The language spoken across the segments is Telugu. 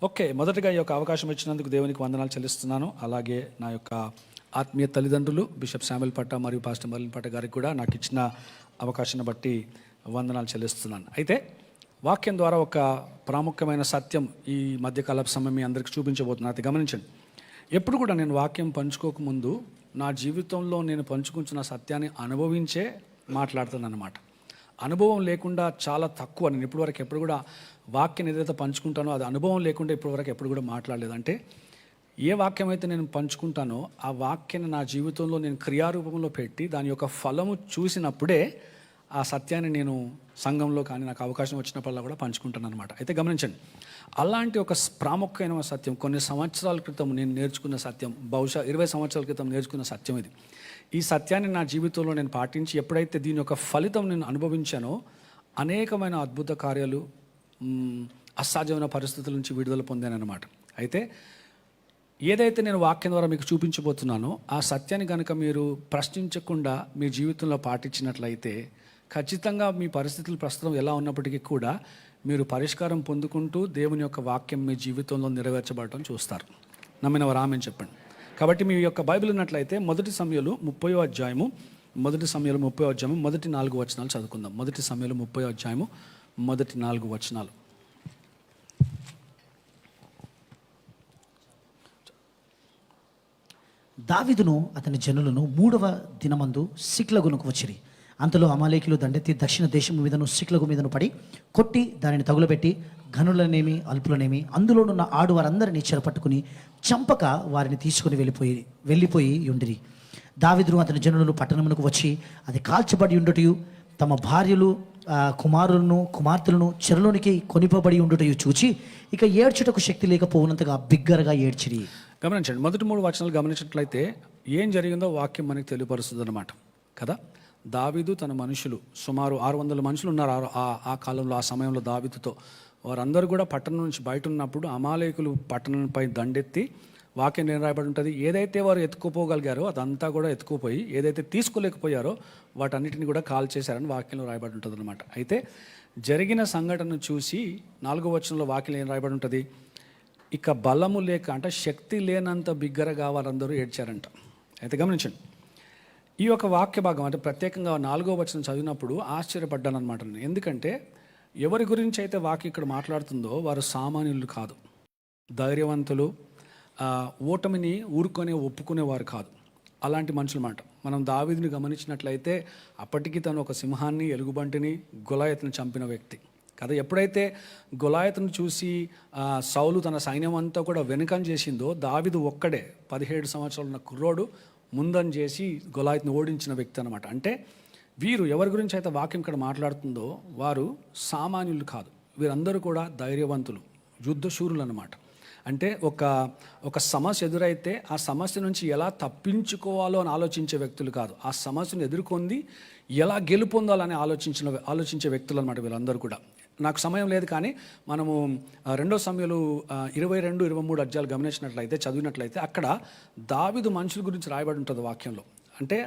ఓకే, మొదటగా ఈ యొక్క అవకాశం ఇచ్చినందుకు దేవునికి వందనాలు చెల్లిస్తున్నాను. అలాగే నా యొక్క ఆత్మీయ తల్లిదండ్రులు బిషప్ శామ్యూల్ పట్ట మరియు పాస్టర్ మర్లిన్ పట్ట గారికి కూడా నాకు ఇచ్చిన అవకాశాన్ని బట్టి వందనాలు చెల్లిస్తున్నాను. అయితే వాక్యం ద్వారా ఒక ప్రాముఖ్యమైన సత్యం ఈ మధ్యకాల సమయం మీ అందరికీ చూపించబోతున్నాను. అయితే గమనించండి, ఎప్పుడు కూడా నేను వాక్యం పంచుకోకముందు నా జీవితంలో నేను పంచుకుంటున్న సత్యాన్ని అనుభవించే మాట్లాడుతాను అన్నమాట. అనుభవం లేకుండా చాలా తక్కువ. నేను ఎప్పుడు కూడా వాక్యం ఏదైతే పంచుకుంటానో అది అనుభవం లేకుండా ఇప్పటివరకు ఎప్పుడు కూడా మాట్లాడలేదు. అంటే ఏ వాక్యం అయితే నేను పంచుకుంటానో ఆ వాక్యాన్ని నా జీవితంలో నేను క్రియారూపంలో పెట్టి దాని యొక్క ఫలము చూసినప్పుడే ఆ సత్యాన్ని నేను సంఘంలో కానీ నాకు అవకాశం వచ్చినప్పుడల్లా కూడా పంచుకుంటాను అనమాట. అయితే గమనించండి, అలాంటి ఒక ప్రాముఖ్యమైన సత్యం కొన్ని సంవత్సరాల క్రితం నేను నేర్చుకున్న సత్యం, బహుశా 20 సంవత్సరాల క్రితం నేర్చుకున్న సత్యం ఇది. ఈ సత్యాన్ని నా జీవితంలో నేను పాటించి ఎప్పుడైతే దీని యొక్క ఫలితం నేను అనుభవించానో అనేకమైన అద్భుత కార్యాలు, అసాధ్యమైన పరిస్థితుల నుంచి విడుదల పొందానన్నమాట. అయితే ఏదైతే నేను వాక్యం ద్వారా మీకు చూపించబోతున్నానో ఆ సత్యాన్ని కనుక మీరు ప్రశ్నించకుండా మీ జీవితంలో పాటించినట్లయితే ఖచ్చితంగా మీ పరిస్థితులు ప్రస్తుతం ఎలా ఉన్నప్పటికీ కూడా మీరు పరిష్కారం పొందుకుంటూ దేవుని యొక్క వాక్యం మీ జీవితంలో నెరవేర్చబడటం చూస్తారు. నమ్మిన వారు ఆమేన్ చెప్పండి. కాబట్టి మీ యొక్క బైబిల్ ఉన్నట్లయితే మొదటి సమూయేలు 30వ అధ్యాయము మొదటి 4 వచనాలు చదువుకుందాం. మొదటి సమూయేలు 30వ అధ్యాయము మొదటి 4 వచనాలు. దావీదును అతని జనులను 3వ దినమందు సిక్లగునకు వచ్చిరి. అంతలో అమాలేకీయులు దండెత్తి దక్షిణ దేశం మీదను సిక్లగు మీదను పడి కొట్టి దానిని తగులబెట్టి ఘనులనేమి అల్పులనేమి అందులోనున్న ఆడువారందరినీ చెరపట్టుకుని చంపక వారిని తీసుకుని వెళ్ళిపోయి ఉండిరి. దావీదును అతని జనులను పట్టణమునకు వచ్చి అది కాల్చబడి ఉండుటయు తమ భార్యలు కుమారులను కుమార్తెలను చెరలోనికి కొనిపోబడి ఉండుటయు చూచి ఇక ఏడ్చుటకు శక్తి లేకపోవునంతగా బిగ్గరగా ఏడ్చిరి. గమనించండి, మొదటి 3 వచనాలు గమనించినట్లయితే ఏం జరిగిందో వాక్యం మనకి తెలియపరుస్తుంది అన్నమాట కదా. దావీదు తన మనుషులు సుమారు 600 మనుషులు ఉన్నారు ఆ కాలంలో, ఆ సమయంలో దావీదుతో. వారందరూ కూడా పట్టణం నుంచి బయట ఉన్నప్పుడు అమాలేకులు పట్టణంపై దండెత్తి, వాక్యం ఏం రాయబడి ఉంటుంది, ఏదైతే వారు ఎత్తుకుపోగలిగారో అదంతా కూడా ఎత్తుకుపోయి ఏదైతే తీసుకోలేకపోయారో వాటన్నిటిని కూడా కాల్ చేశారని వాక్యంలో రాయబడి ఉంటుంది అనమాట. అయితే జరిగిన సంఘటనను చూసి 4వ వచనంలో వాక్యం ఏం రాయబడి ఉంటుంది, ఇక బలము లేక అంటే శక్తి లేనంత బిగ్గరగా వారందరూ ఏడ్చారంట. అయితే గమనించండి, ఈ యొక్క వాక్య భాగం అంటే ప్రత్యేకంగా 4వ వచనం చదివినప్పుడు ఆశ్చర్యపడ్డాను అనమాట. ఎందుకంటే ఎవరి గురించి అయితే వాక్యం ఇక్కడ మాట్లాడుతుందో వారు సామాన్యులు కాదు, ధైర్యవంతులు, ఓటమిని ఊరుకొని ఒప్పుకునేవారు కాదు, అలాంటి మనుషులు అన్నమాట. మనం దావీదుని గమనించినట్లయితే అప్పటికి తను ఒక సింహాన్ని, ఎలుగుబంటిని, గొలాయతుని చంపిన వ్యక్తి కదా. ఎప్పుడైతే గొలాయతును చూసి సౌలు తన సైన్యం అంతా కూడా వెనుకం చేసిందో దావీదు ఒక్కడే 17 సంవత్సరాలు ఉన్న కుర్రోడు ముందని చేసి గొలాయతుని ఓడించిన వ్యక్తి అనమాట. అంటే వీరు ఎవరి గురించి అయితే వాక్యం ఇక్కడ మాట్లాడుతుందో వారు సామాన్యులు కాదు, వీరందరూ కూడా ధైర్యవంతులు, యుద్ధశూరులు అన్నమాట. అంటే ఒక సమస్య ఎదురైతే ఆ సమస్య నుంచి ఎలా తప్పించుకోవాలో అని ఆలోచించే వ్యక్తులు కాదు, ఆ సమస్యను ఎదుర్కొంది ఎలా గెలుపొందాలని ఆలోచించే వ్యక్తులు అనమాట వీళ్ళందరూ కూడా. నాకు సమయం లేదు కానీ మనము 2 సమూయేలు 22, 23 అధ్యాయాలు గమనించినట్లయితే చదివినట్లయితే అక్కడ దావీదు మనుషుల గురించి రాయబడి ఉంటుంది వాక్యంలో. అంటే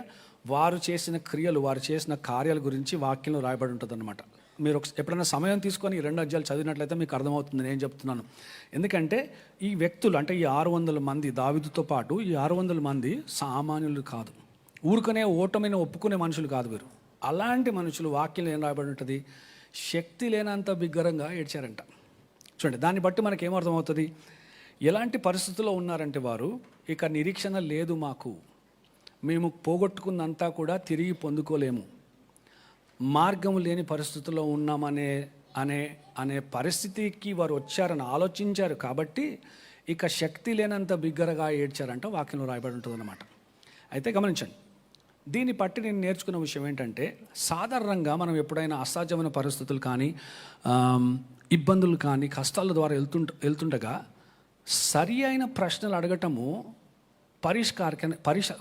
వారు చేసిన క్రియలు, వారు చేసిన కార్యాల గురించి వాక్యంలో రాయబడి ఉంటుంది అనమాట. మీరు ఎప్పుడైనా సమయం తీసుకొని ఈ 2 అధ్యాయాలు చదివినట్లయితే మీకు అర్థమవుతుంది నేను చెప్తున్నాను. ఎందుకంటే ఈ వ్యక్తులు అంటే ఈ 600 మంది దావీదుతో పాటు ఈ 600 మంది సామాన్యులు కాదు, ఊరుకునే ఓటమిని ఒప్పుకునే మనుషులు కాదు వీరు. అలాంటి మనుషులు వాక్యంలో ఏం రాయబడి ఉంటుంది, శక్తి లేనంత బిగ్గరంగా ఏడ్చారంట. చూడండి, దాన్ని బట్టి మనకి ఏమర్థమవుతుంది, ఎలాంటి పరిస్థితుల్లో ఉన్నారంటే వారు ఇక నిరీక్షణ లేదు మాకు, మేము పోగొట్టుకున్నంతా కూడా తిరిగి పొందుకోలేము, మార్గం లేని పరిస్థితుల్లో ఉన్నామనే అనే పరిస్థితికి వారు వచ్చారని ఆలోచించారు. కాబట్టి ఇక శక్తి లేనంత బిగ్గరగా ఏడ్చారంట వాక్యంలో రాయబడి ఉంటుంది అన్నమాట. అయితే గమనించండి, దీన్ని బట్టి నేను నేర్చుకున్న విషయం ఏంటంటే సాధారణంగా మనం ఎప్పుడైనా అసాధ్యమైన పరిస్థితులు కానీ ఇబ్బందులు కానీ కష్టాల ద్వారా వెళ్తుండగా సరి అయిన ప్రశ్నలు అడగటము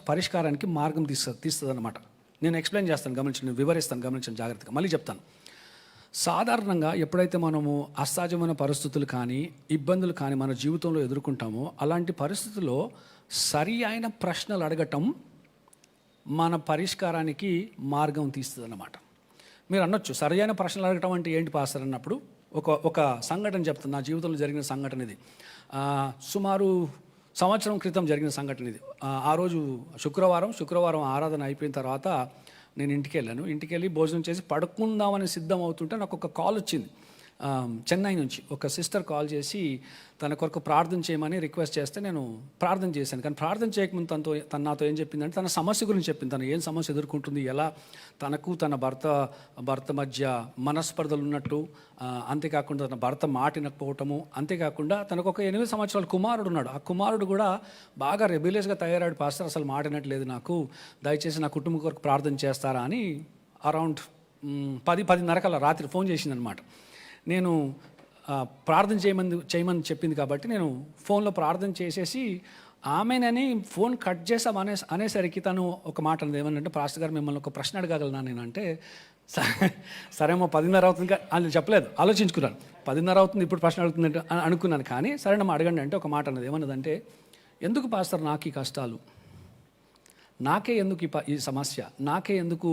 పరిష్కారానికి మార్గం తీస్తుంది అన్నమాట. నేను ఎక్స్ప్లెయిన్ చేస్తాను, గమనించండి, నేను వివరిస్తాను, గమనించండి జాగ్రత్తగా, మళ్ళీ చెప్తాను. సాధారణంగా ఎప్పుడైతే మనము అసహజమైన పరిస్థితులు కానీ ఇబ్బందులు కానీ మన జీవితంలో ఎదుర్కొంటామో అలాంటి పరిస్థితుల్లో సరి అయిన ప్రశ్నలు అడగటం మన పరిష్కారానికి మార్గం తీస్తుంది అన్నమాట. మీరు అనొచ్చు, సరైన ప్రశ్నలు అడగటం అంటే ఏంటి పాస్టర్ అన్నప్పుడు ఒక సంఘటన చెప్తాను, నా జీవితంలో జరిగిన సంఘటన ఇది. సుమారు సంవత్సరం క్రితం జరిగిన సంఘటన ఇది. ఆ రోజు శుక్రవారం ఆరాధన అయిపోయిన తర్వాత నేను ఇంటికి వెళ్ళి భోజనం చేసి పడుకుందామని సిద్ధం అవుతుంటే నాకు ఒక కాల్ వచ్చింది. చెన్నై నుంచి ఒక సిస్టర్ కాల్ చేసి తన కొరకు ప్రార్థన చేయమని రిక్వెస్ట్ చేస్తే నేను ప్రార్థన చేశాను. కానీ ప్రార్థన చేయకముందు తను నాతో ఏం చెప్పిందంటే తన సమస్య గురించి చెప్పింది. తను ఏం సమస్య ఎదుర్కొంటుంది, ఎలా తనకు తన భర్త మధ్య మనస్పర్ధలు ఉన్నట్టు, అంతేకాకుండా తన భర్త మాట వినకపోవటము, అంతేకాకుండా తనకు ఒక 8 సంవత్సరాల కుమారుడు ఉన్నాడు. ఆ కుమారుడు కూడా బాగా రెబిలియస్గా తయారాడు. పాస్టర్ అసలు మాట వినట్లేదు, నాకు దయచేసి నా కుటుంబం కొరకు ప్రార్థన చేస్తారా అని అరౌండ్ 10-10:30 రాత్రి ఫోన్ చేసిందనమాట. నేను ప్రార్థన చేయమని చెప్పింది కాబట్టి నేను ఫోన్లో ప్రార్థన చేసేసి ఆమెనని ఫోన్ కట్ చేసాం అనేసరికి తను ఒక మాట అన్నది. ఏమనంటే, పాస్టర్ గారు మిమ్మల్ని ఒక ప్రశ్న అడగగలనా నేనంటే, సరేమో 10:30 అవుతుంది అని చెప్పలేదు, ఆలోచించుకున్నాను. 10:30 అవుతుంది ఇప్పుడు ప్రశ్న అడుగుతుంది అనుకున్నాను. కానీ సరేనమ్మా అడగండి అంటే ఒక మాట అన్నది. ఏమన్నదంటే, ఎందుకు పాస్టర్ నాకు ఈ కష్టాలు, నాకే ఎందుకు ఈ సమస్య, నాకే ఎందుకు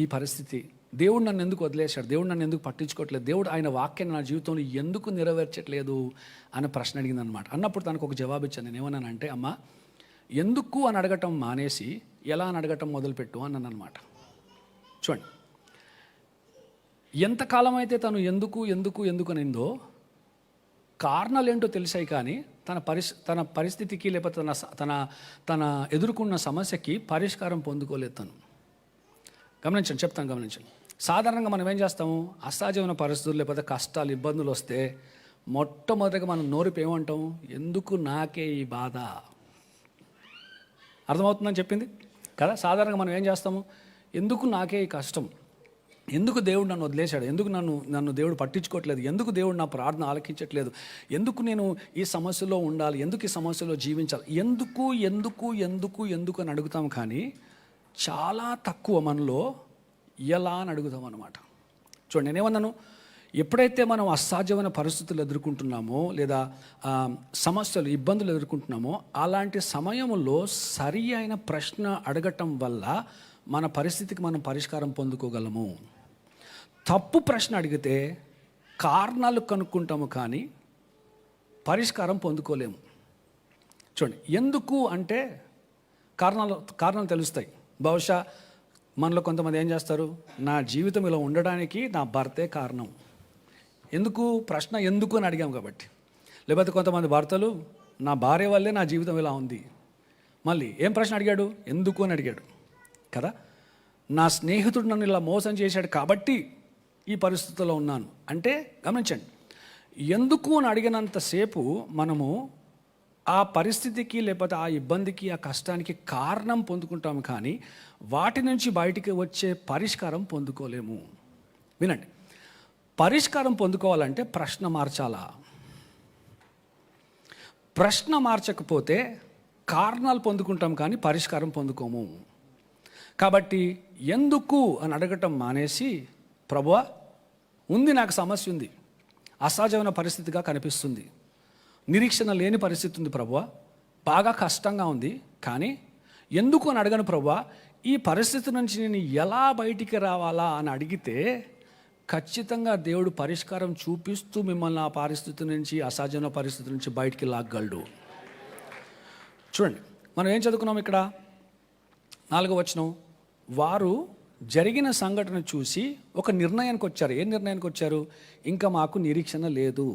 ఈ పరిస్థితి, దేవుడు నన్ను ఎందుకు వదిలేశాడు, దేవుడు నన్ను ఎందుకు పట్టించుకోవట్లేదు, దేవుడు ఆయన వాక్యాన్ని నా జీవితంలో ఎందుకు నెరవేర్చట్లేదు అనే ప్రశ్న అడిగింది అనమాట. అన్నప్పుడు తనకు ఒక జవాబు ఇచ్చాను. నేను ఏమన్నానంటే, అమ్మ ఎందుకు అని అడగటం మానేసి ఎలా అని అడగటం మొదలుపెట్టు అన్నాను అనమాట. చూడండి, ఎంతకాలం అయితే తను ఎందుకు అనిందో కారణాలు ఏంటో తెలిసాయి, కానీ తన పరిస్థితికి లేకపోతే తన ఎదుర్కొన్న సమస్యకి పరిష్కారం పొందుకోలేదు తను. గమనించండి. సాధారణంగా మనం ఏం చేస్తాము, అసహజమైన పరిస్థితులు లేకపోతే కష్టాలు, ఇబ్బందులు వస్తే మొట్టమొదటిగా మనం నోరుపు ఏమంటాం, ఎందుకు నాకే ఈ బాధ. అర్థమవుతుందని చెప్పింది కదా. సాధారణంగా మనం ఏం చేస్తాము, ఎందుకు నాకే ఈ కష్టం, ఎందుకు దేవుడు నన్ను వదిలేశాడు, ఎందుకు నన్ను దేవుడు పట్టించుకోవట్లేదు, ఎందుకు దేవుడు నా ప్రార్థన ఆలకించట్లేదు, ఎందుకు నేను ఈ సమస్యలో ఉండాలి, ఎందుకు ఈ సమస్యలో జీవించాలి, ఎందుకు అని అడుగుతాం. కానీ చాలా తక్కువ మనలో ఎలా అని అడుగుతాం అన్నమాట. చూడండి, నేనేమన్నాను, ఎప్పుడైతే మనం అసాధ్యమైన పరిస్థితులు ఎదుర్కొంటున్నామో లేదా సమస్యలు, ఇబ్బందులు ఎదుర్కొంటున్నామో, అలాంటి సమయంలో సరి అయిన ప్రశ్న అడగటం వల్ల మన పరిస్థితికి మనం పరిష్కారం పొందుకోగలము. తప్పు ప్రశ్న అడిగితే కారణాలు కనుక్కుంటాము కానీ పరిష్కారం పొందుకోలేము. చూడండి, ఎందుకు అంటే కారణాలు తెలుస్తాయి. బహుశా మనలో కొంతమంది ఏం చేస్తారు, నా జీవితం ఇలా ఉండడానికి నా భర్తే కారణం. ప్రశ్న ఎందుకు అని అడిగాం కాబట్టి. లేకపోతే కొంతమంది భర్తలు, నా భార్య వల్లే నా జీవితం ఇలా ఉంది. మళ్ళీ ఏం ప్రశ్న అడిగాడు, ఎందుకు అని అడిగాడు కదా. నా స్నేహితుడు నన్ను ఇలా మోసం చేశాడు కాబట్టి ఈ పరిస్థితుల్లో ఉన్నాను అంటే, గమనించండి, ఎందుకు అని అడిగినంతసేపు మనము ఆ పరిస్థితికి లేకపోతే ఆ ఇబ్బందికి, ఆ కష్టానికి కారణం పొందుకుంటాము, కానీ వాటి నుంచి బయటికి వచ్చే పరిష్కారం పొందుకోలేము. వినండి, పరిష్కారం పొందుకోవాలంటే ప్రశ్న మార్చాలా. ప్రశ్న మార్చకపోతే కారణాలు పొందుకుంటాం కానీ పరిష్కారం పొందుకోము. కాబట్టి ఎందుకు అని అడగటం మానేసి, ప్రభువా ఉంది, నాకు సమస్య ఉంది, అసహజమైన పరిస్థితిగా కనిపిస్తుంది, నిరీక్షణ లేని పరిస్థితి ఉంది ప్రభువా, బాగా కష్టంగా ఉంది, కానీ ఎందుకు అని అడగను ప్రభువా, ఈ పరిస్థితి నుంచి నేను ఎలా బయటికి రావాలా అని అడిగితే ఖచ్చితంగా దేవుడు పరిష్కారం చూపిస్తూ మిమ్మల్ని ఆ పరిస్థితి నుంచి, అసహజమైన పరిస్థితి నుంచి బయటికి లాగలడు. చూడండి, మనం ఏం చదువుకున్నాం ఇక్కడ, 4వ వచనం, వారు జరిగిన సంఘటన చూసి ఒక నిర్ణయానికి వచ్చారు. ఏం నిర్ణయానికి వచ్చారు, ఇంకా మాకు నిరీక్షణ లేదు,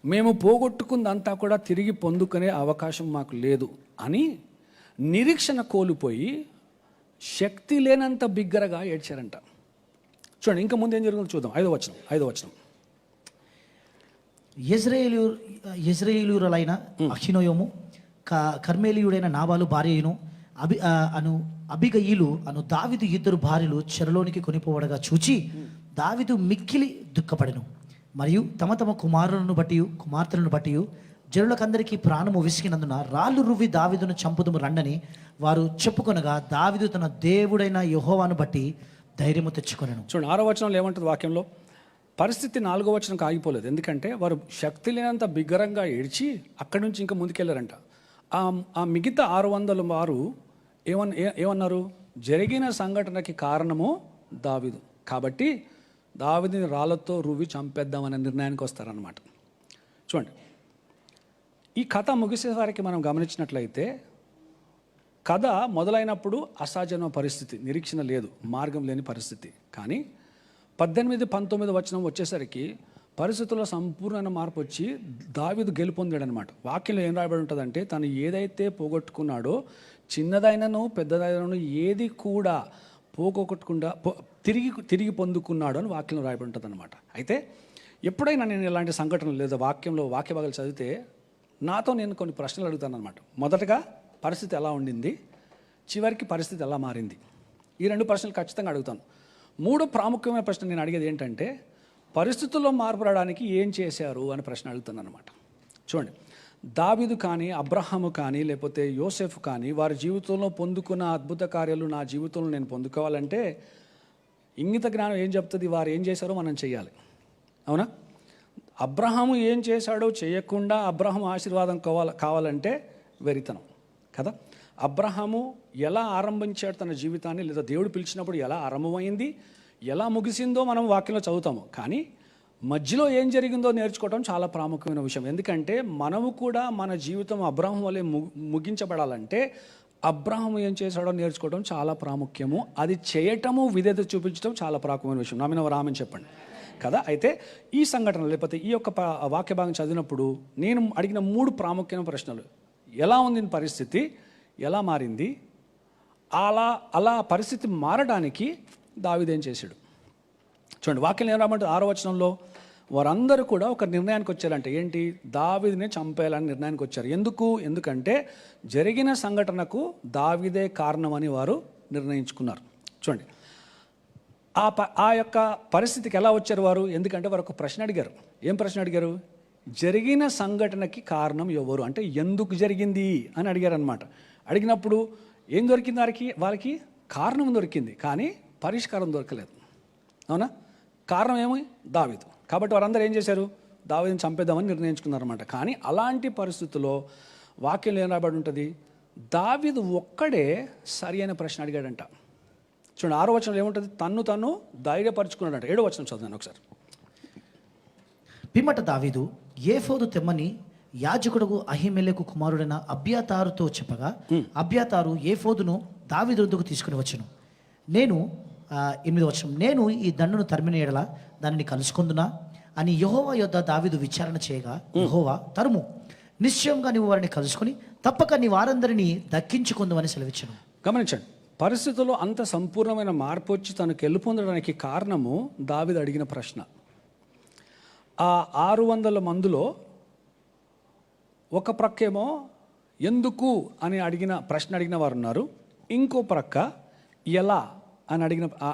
మేము పోగొట్టుకుందంతా కూడా తిరిగి పొందుకునే అవకాశం మాకు లేదు అని నిరీక్షణ కోల్పోయి శక్తి లేనంత బిగ్గరగా ఏడ్చారంట. చూడండి, ఇంకా ముందు ఏం జరుగుతుందో చూద్దాం. 5వ వచనం, యెజ్రెయేలీయులైన అహినోయము, కర్మేలీయుడైన నాబాలు భార్యను అబిగయీలు అను దావీదు 2 భార్యలు చెరలోనికి కొనిపోవడగా చూచి దావీదు మిక్కిలి దుఃఖపడెను. మరియు తమ కుమారులను బట్టి కుమార్తెలను బట్టి జనులకందరికీ ప్రాణము విసిగినందున రాళ్ళు రువ్వి దావీదును చంపుదుము రండని వారు చెప్పుకొనగా దావీదు తన దేవుడైన యెహోవాను బట్టి ధైర్యము తెచ్చుకొనెను. చూడండి, 6వ వచనంలో ఏమంటుంది వాక్యంలో, పరిస్థితి 4వ వచనంకి ఆగిపోలేదు. ఎందుకంటే వారు శక్తి లేనంత బిగ్గరంగా ఏడ్చి అక్కడి నుంచి ఇంకా ముందుకెళ్ళారంట. ఆ మిగతా 600 వారు ఏమన్నారు, జరిగిన సంఘటనకి కారణము దావీదు, కాబట్టి దావీదుని రాళ్ళతో రువ్వి చంపేద్దామనే నిర్ణయానికి వస్తారనమాట. చూడండి, ఈ కథ ముగిసేవారికి మనం గమనించినట్లయితే కథ మొదలైనప్పుడు అసాధ్యమైన పరిస్థితి, నిరీక్షణ లేదు, మార్గం లేని పరిస్థితి. కానీ 18-19 వచనం వచ్చేసరికి పరిస్థితుల్లో సంపూర్ణ మార్పు వచ్చి దావీదు గెలుపొందాడనమాట. వాక్యంలో ఏం రాయబడి ఉంటుందంటే, తను ఏదైతే పోగొట్టుకున్నాడో చిన్నదైనను పెద్దదైనను ఏది కూడా పోగొట్టుకుండా తిరిగి పొందుకున్నాడు అని వాక్యంలో రాయబడి ఉంటుంది అనమాట. అయితే ఎప్పుడైనా నేను ఇలాంటి సంఘటనలు లేదా వాక్యంలో వాక్య భాగాలు చదివితే నాతో నేను కొన్ని ప్రశ్నలు అడుగుతాను అనమాట. మొదటగా పరిస్థితి ఎలా ఉండింది, చివరికి పరిస్థితి ఎలా మారింది, ఈ 2 ప్రశ్నలు ఖచ్చితంగా అడుగుతాను. 3 ప్రాముఖ్యమైన ప్రశ్న నేను అడిగేది ఏంటంటే, పరిస్థితుల్లో మార్పు రావడానికి ఏం చేశారు అని ప్రశ్న అడుగుతాను అనమాట. చూడండి, దావీదు కానీ అబ్రహాము కానీ లేకపోతే యోసెఫ్ కానీ వారి జీవితంలో పొందుకున్న అద్భుత కార్యాలు నా జీవితంలో నేను పొందుకోవాలంటే ఇంగిత జ్ఞానం ఏం చెప్తుంది, వారు ఏం చేశారో మనం చేయాలి. అవునా? అబ్రహాము ఏం చేశాడో చేయకుండా అబ్రహాము ఆశీర్వాదం కావాలంటే వెరితనం కదా. అబ్రహాము ఎలా ఆరంభించాడు తన జీవితాన్ని, లేదా దేవుడు పిలిచినప్పుడు ఎలా ఆరంభమైంది, ఎలా ముగిసిందో మనం వాక్యంలో చదువుతాము. కానీ మధ్యలో ఏం జరిగిందో నేర్చుకోవడం చాలా ప్రాముఖ్యమైన విషయం. ఎందుకంటే మనము కూడా మన జీవితం అబ్రహాము వలె ముగించబడాలంటే అబ్రహాము ఏం చేశాడో నేర్చుకోవడం చాలా ప్రాముఖ్యము. అది చేయటము, విధేయత చూపించడం చాలా ప్రాముఖ్యమైన విషయం. నా మీద రామని చెప్పండి కదా. అయితే ఈ సంఘటన లేకపోతే ఈ యొక్క వాక్య భాగం చదివినప్పుడు నేను అడిగిన 3 ప్రాముఖ్యమైన ప్రశ్నలు: ఎలా ఉంది పరిస్థితి, ఎలా మారింది, అలా పరిస్థితి మారడానికి దావీదు ఏం చేశాడు. చూడండి, వాక్యం ఏం రామంటే 6వ వచనంలో వారందరూ కూడా ఒక నిర్ణయానికి వచ్చారంటే ఏంటి, దావీదుని చంపేయాలని నిర్ణయానికి వచ్చారు. ఎందుకంటే జరిగిన సంఘటనకు దావీదే కారణమని వారు నిర్ణయించుకున్నారు. చూడండి, ఆ యొక్క పరిస్థితికి ఎలా వచ్చారు వారు, ఎందుకంటే వారు ఒక ప్రశ్న అడిగారు. ఏం ప్రశ్న అడిగారు? జరిగిన సంఘటనకి కారణం ఎవరు, అంటే ఎందుకు జరిగింది అని అడిగారు అనమాట. అడిగినప్పుడు ఏం దొరికింది వాళ్ళకి కారణం దొరికింది, కానీ పరిష్కారం దొరకలేదు. అవునా? కారణం ఏమి? దావీదు. కాబట్టి వారందరూ ఏం చేశారు, దావీదుని చంపేద్దామని నిర్ణయించుకున్నారన్నమాట. కానీ అలాంటి పరిస్థితుల్లో వాక్యంలో ఏం రాబడి ఉంటుంది, దావీదు ఒక్కడే సరి అయిన ప్రశ్న అడిగాడంట. చూడండి, 6వ వచనంలో ఏముంటుంది, తను ధైర్యపరుచుకున్నాడంట. 7వ వచనం చదువుతాను ఒకసారి. పిమ్మట దావీదు ఏఫోదు తెమ్మని యాజకుడుకు అహిమెలెకు కుమారుడైన అబ్యాతారుతో చెప్పగా అబ్యాతారు ఏఫోదును దావీదు వద్దకు తీసుకుని వచ్చును. 8వ వచనం, నేను ఈ దండును తరిమిన ఎడల దానిని కలుసుకుందునా అని యెహోవా యొద్ద దావీదు విచారణ చేయగా యెహోవా, తరుము, నిశ్చయంగా నీవు వారిని కలుసుకుని తప్పక నీ వారందరినీ దక్కించుకుందామని సెలవిచ్చాను. గమనించండి, పరిస్థితుల్లో అంత సంపూర్ణమైన మార్పు వచ్చి తనకు గెలుపొందడానికి కారణము దావీదు అడిగిన ప్రశ్న. ఆ 600 మందిలో ఒక ప్రక్కేమో ఎందుకు అని ప్రశ్న అడిగిన వారు ఉన్నారు, ఇంకో ప్రక్క ఎలా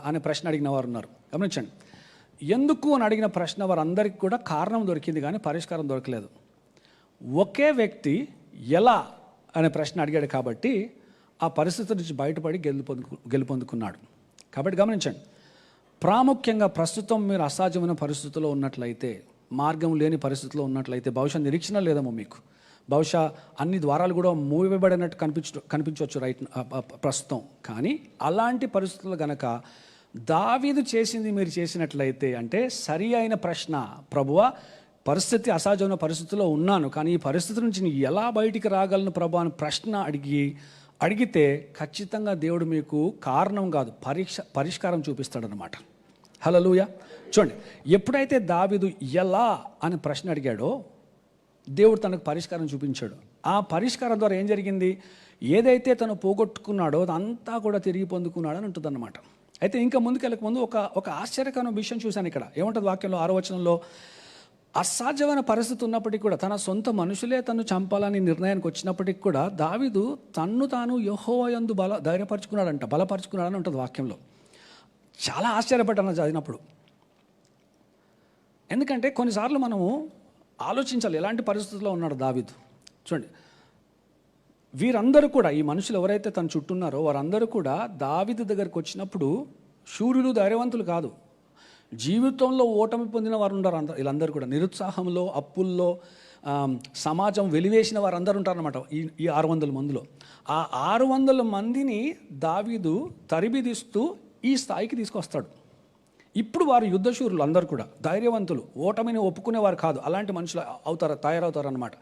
అనే ప్రశ్న అడిగిన వారు ఉన్నారు. గమనించండి, ఎందుకు అని అడిగిన ప్రశ్న వారందరికీ కూడా కారణం దొరికింది, కానీ పరిష్కారం దొరకలేదు. ఒకే వ్యక్తి ఎలా అనే ప్రశ్న అడిగాడు కాబట్టి ఆ పరిస్థితి నుంచి బయటపడి గెలుపొందుకున్నాడు. కాబట్టి గమనించండి, ప్రాముఖ్యంగా ప్రస్తుతం మీరు అసాధ్యమైన పరిస్థితుల్లో ఉన్నట్లయితే, మార్గం లేని పరిస్థితిలో ఉన్నట్లయితే, బహుశా నిరీక్షణ లేదేమో మీకు, బహుశా అన్ని ద్వారాలు కూడా మూయబడినట్టు కనిపించవచ్చు ప్రస్తుతం. కానీ అలాంటి పరిస్థితుల్లో గనక దావీదు చేసింది మీరు చేసినట్లయితే, అంటే సరి అయిన ప్రశ్న, ప్రభువా పరిస్థితి అసాధ్యమైన పరిస్థితిలో ఉన్నాను, కానీ ఈ పరిస్థితి నుంచి నేను ఎలా బయటికి రాగలను ప్రభు అని ప్రశ్న అడిగితే ఖచ్చితంగా దేవుడు మీకు కారణం కాదు పరిష్కారం చూపిస్తాడనమాట. హల్లెలూయా. చూడండి, ఎప్పుడైతే దావీదు ఎలా అని ప్రశ్న అడిగాడో దేవుడు తనకు పరిష్కారం చూపించాడు. ఆ పరిష్కారం ద్వారా ఏం జరిగింది, ఏదైతే తను పోగొట్టుకున్నాడో అదంతా కూడా తిరిగి పొందుకున్నాడని ఉంటుందన్నమాట. అయితే ఇంకా ముందుకెళ్ళక ముందు ఒక ఆశ్చర్యకరమైన విషయం చూశాను ఇక్కడ. ఏముంటుంది వాక్యంలో 6వ వచనంలో, అసాధ్యమైన పరిస్థితి ఉన్నప్పటికీ కూడా, తన సొంత మనుషులే తను చంపాలని నిర్ణయానికి వచ్చినప్పటికీ కూడా దావీదు తాను యెహోవా యందు బలపరుచుకున్నాడని ఉంటుంది వాక్యంలో. చాలా ఆశ్చర్యపడ్డాను చదివినప్పుడు. ఎందుకంటే కొన్నిసార్లు మనము ఆలోచించాలి ఎలాంటి పరిస్థితుల్లో ఉన్నాడు దావీదు. చూడండి, వీరందరూ కూడా, ఈ మనుషులు ఎవరైతే తన చుట్టూ ఉన్నారో వారందరూ కూడా దావీదు దగ్గరికి వచ్చినప్పుడు శూరులు, ధైర్యవంతులు కాదు. జీవితంలో ఓటమి పొందిన వారు ఉన్నారు. వీళ్ళందరూ కూడా నిరుత్సాహంలో, అప్పుల్లో, సమాజం వెలివేసిన వారందరూ ఉంటారన్నమాట ఈ 600 మందిలో. ఆ 600 మందిని దావీదు తరిబిదిస్తూ ఈ స్థాయికి తీసుకొస్తాడు. ఇప్పుడు వారు యుద్ధశూరులు అందరూ కూడా ధైర్యవంతులు, ఓటమిని ఒప్పుకునేవారు కాదు, అలాంటి మనుషులు తయారవుతారు అన్నమాట.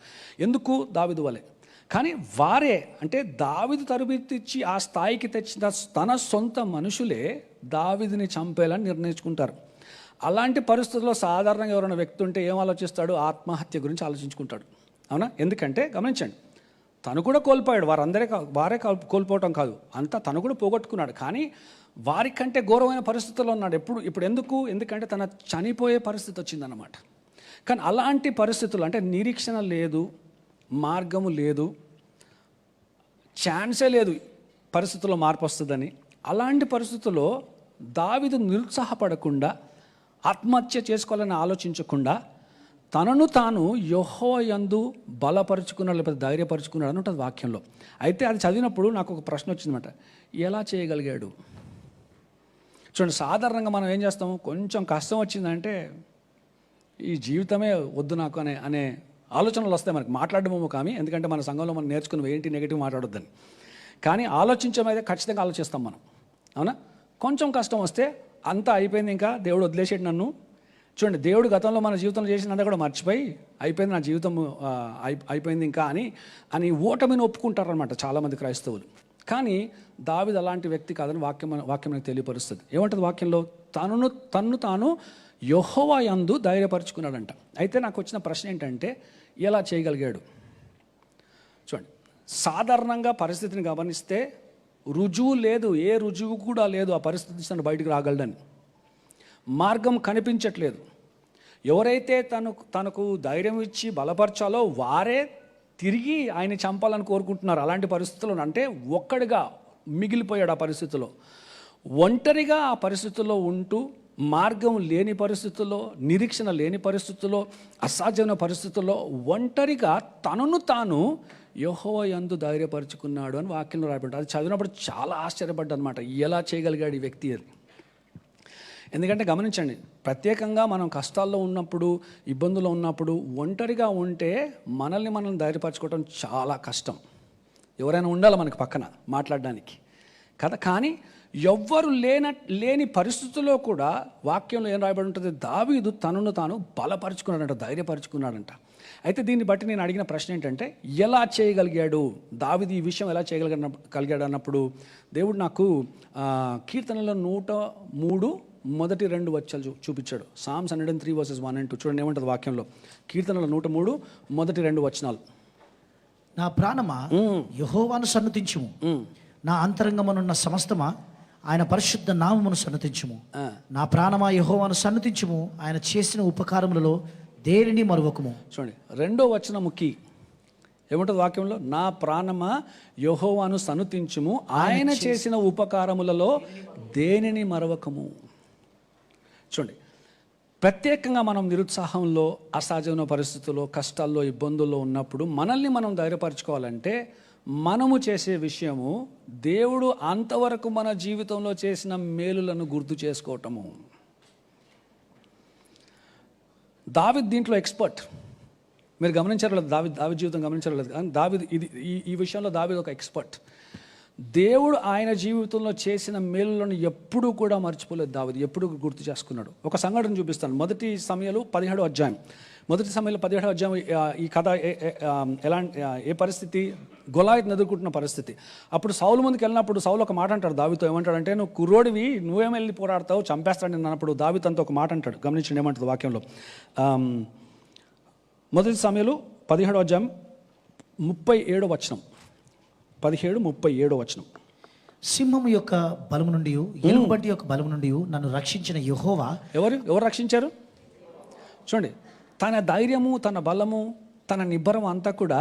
ఎందుకు? దావీదు వలె. కానీ వారే, అంటే దావీదు తరబితి ఇచ్చి ఆ స్థాయికి తెచ్చిన తన సొంత మనుషులే దావీదుని చంపేయాలని నిర్ణయించుకుంటారు. అలాంటి పరిస్థితుల్లో సాధారణంగా ఎవరైనా వ్యక్తి ఉంటే ఏం ఆలోచిస్తాడు? ఆత్మహత్య గురించి ఆలోచించుకుంటాడు. అవునా? ఎందుకంటే గమనించండి, తను కూడా కోల్పోయాడు, వారే కోల్పోవటం కాదు, అంతా తను కూడా పోగొట్టుకున్నాడు. కానీ వారికంటే ఘోరమైన పరిస్థితుల్లో ఉన్నాడు. ఇప్పుడు ఎందుకంటే తన చనిపోయే పరిస్థితి వచ్చిందన్నమాట. కానీ అలాంటి పరిస్థితులు, అంటే నిరీక్షణ లేదు, మార్గము లేదు, ఛాన్సే లేదు పరిస్థితుల్లో మార్పు వస్తుందని, అలాంటి పరిస్థితుల్లో దావీదు నిరుత్సాహపడకుండా, ఆత్మహత్య చేసుకోవాలని ఆలోచించకుండా తనను తాను యెహోవా యందు బలపరుచుకున్నాడు, లేకపోతే ధైర్యపరుచుకున్నాడు అని ఉంటుంది వాక్యంలో. అయితే అది చదివినప్పుడు నాకు ఒక ప్రశ్న వచ్చిందన్నమాట, ఎలా చేయగలిగాడు? చూడండి, సాధారణంగా మనం ఏం చేస్తాము, కొంచెం కష్టం వచ్చిందంటే ఈ జీవితమే వద్దు నాకు అనే ఆలోచనలు వస్తాయి మనకి. మాట్లాడడమేమో కానీ, ఎందుకంటే మన సంఘంలో మనం నేర్చుకుని ఏంటి నెగిటివ్ మాట్లాడొద్దని. కానీ ఆలోచించమైతే ఖచ్చితంగా ఆలోచిస్తాం మనం. అవునా? కొంచెం కష్టం వస్తే అంతా అయిపోయింది, ఇంకా దేవుడు వదిలేసాడు నన్ను. చూడండి, దేవుడు గతంలో మన జీవితంలో చేసినంతా కూడా మర్చిపోయి అయిపోయింది, నా జీవితం అయిపోయింది ఇంకా అని ఓటమిని ఒప్పుకుంటారనమాట చాలామంది క్రైస్తవులు. కానీ దావీదు అలాంటి వ్యక్తి కాదని వాక్యం మనకు తెలియపరుస్తుంది. ఏమంటుంది వాక్యంలో? తన్ను తాను యెహోవా యందు ధైర్యపరుచుకున్నాడంట. అయితే నాకు వచ్చిన ప్రశ్న ఏంటంటే, ఎలా చేయగలిగాడు? చూడండి, సాధారణంగా పరిస్థితిని గమనిస్తే రుజువు లేదు, ఏ రుజువు కూడా లేదు ఆ పరిస్థితి తను బయటకు రాగలడని. మార్గం కనిపించట్లేదు. ఎవరైతే తనకు ధైర్యం ఇచ్చి బలపరచాలో వారే తిరిగి ఆయన చంపాలని కోరుకుంటున్నారు. అలాంటి పరిస్థితుల్లో, అంటే ఒక్కడిగా మిగిలిపోయాడు ఆ పరిస్థితుల్లో. ఒంటరిగా ఆ పరిస్థితుల్లో ఉంటూ, మార్గం లేని పరిస్థితుల్లో, నిరీక్షణ లేని పరిస్థితుల్లో, అసాధ్యమైన పరిస్థితుల్లో ఒంటరిగా తనను తాను యెహోవా యందు ధైర్యపరుచుకున్నాడు అని వాక్యంలో రాయబడ్డాడు. అది చదివినప్పుడు చాలా ఆశ్చర్యపడ్డా అనమాట, ఎలా చేయగలిగాడు ఈ వ్యక్తి అని. ఎందుకంటే గమనించండి, ప్రత్యేకంగా మనం కష్టాల్లో ఉన్నప్పుడు, ఇబ్బందుల్లో ఉన్నప్పుడు ఒంటరిగా ఉంటే మనల్ని మనం ధైర్యపరచుకోవడం చాలా కష్టం. ఎవరైనా ఉండాలి మనకు పక్కన మాట్లాడడానికి కదా. కానీ ఎవ్వరు లేని పరిస్థితుల్లో కూడా వాక్యంలో ఏం రాయబడి ఉంటుంది? దావీదు తనను తాను బలపరుచుకున్నాడంట, ధైర్యపరుచుకున్నాడంట. అయితే దీన్ని బట్టి నేను అడిగిన ప్రశ్న ఏంటంటే, ఎలా చేయగలిగాడు దావీదు ఈ విషయం? ఎలా చేయగలిగాడు అన్నప్పుడు దేవుడు నాకు కీర్తనలో 103 మొదటి 2 వచనాలు చూపించాడు. Psalms 103 verses 1 and 2. చూడండి ఏమంటుంది వాక్యంలో. కీర్తనలో 103 మొదటి 2 వచనాలు. నా ప్రాణమా యెహోవాను సన్నతించుము, నా అంతరంగమునున్న సమస్తమా ఆయన పరిశుద్ధ నామమును సన్నతించుము. నా ప్రాణమా యెహోవాను సన్నతించుము, ఆయన చేసిన ఉపకారములలో దేనిని మరువకుము. చూడండి, 2వ వచనముకి ఏముంటుంది వాక్యంలో? నా ప్రాణమా యెహోవాను సన్నతించుము, ఆయన చేసిన ఉపకారములలో దేనిని మరవకము. చూడండి, ప్రత్యేకంగా మనం నిరుత్సాహంలో, అసహజమైన పరిస్థితుల్లో, కష్టాల్లో, ఇబ్బందుల్లో ఉన్నప్పుడు మనల్ని మనం ధైర్యపరచుకోవాలంటే మనము చేసే విషయము దేవుడు అంతవరకు మన జీవితంలో చేసిన మేలులను గుర్తు చేసుకోవటము. దావీదు దీంట్లో ఎక్స్పర్ట్. మీరు గమనించారు లేదు? దావీదు జీవితం గమనించారు లేదు? కానీ దావీదు ఈ విషయంలో దావీదు ఒక ఎక్స్పర్ట్. దేవుడు ఆయన జీవితంలో చేసిన మేలులను ఎప్పుడూ కూడా మర్చిపోలేదు దావీదు, ఎప్పుడూ గుర్తు చేసుకున్నాడు. ఒక సంఘటన చూపిస్తాను. మొదటి సమయాలు 17వ అధ్యాయం. ఈ కథ ఏ పరిస్థితి? గొలాయతుని ఎదుర్కొంటున్న పరిస్థితి. అప్పుడు సౌలు ముందుకు వెళ్ళినప్పుడు సౌలు ఒక మాట అంటాడు దావీదుతో. ఏమంటాడంటే, నువ్వు కుర్రోడివి, నువ్వేం వెళ్ళి పోరాడతావు, చంపేస్తాడు నేను అన్నప్పుడు దావీదు అంతా ఒక మాట అంటాడు. గమనించండి ఏమంటుంది వాక్యంలో. మొదటి సమయాలు 17వ అధ్యాయం 37వ వచనం. 17:37 వచనం. సింహము యొక్క బలము నుండి, ఎలుగుబంటి యొక్క బలము నుండి నన్ను రక్షించిన యెహోవా. ఎవరు రక్షించారు? చూడండి, తన ధైర్యము, తన బలము, తన నిబ్బరం అంతా కూడా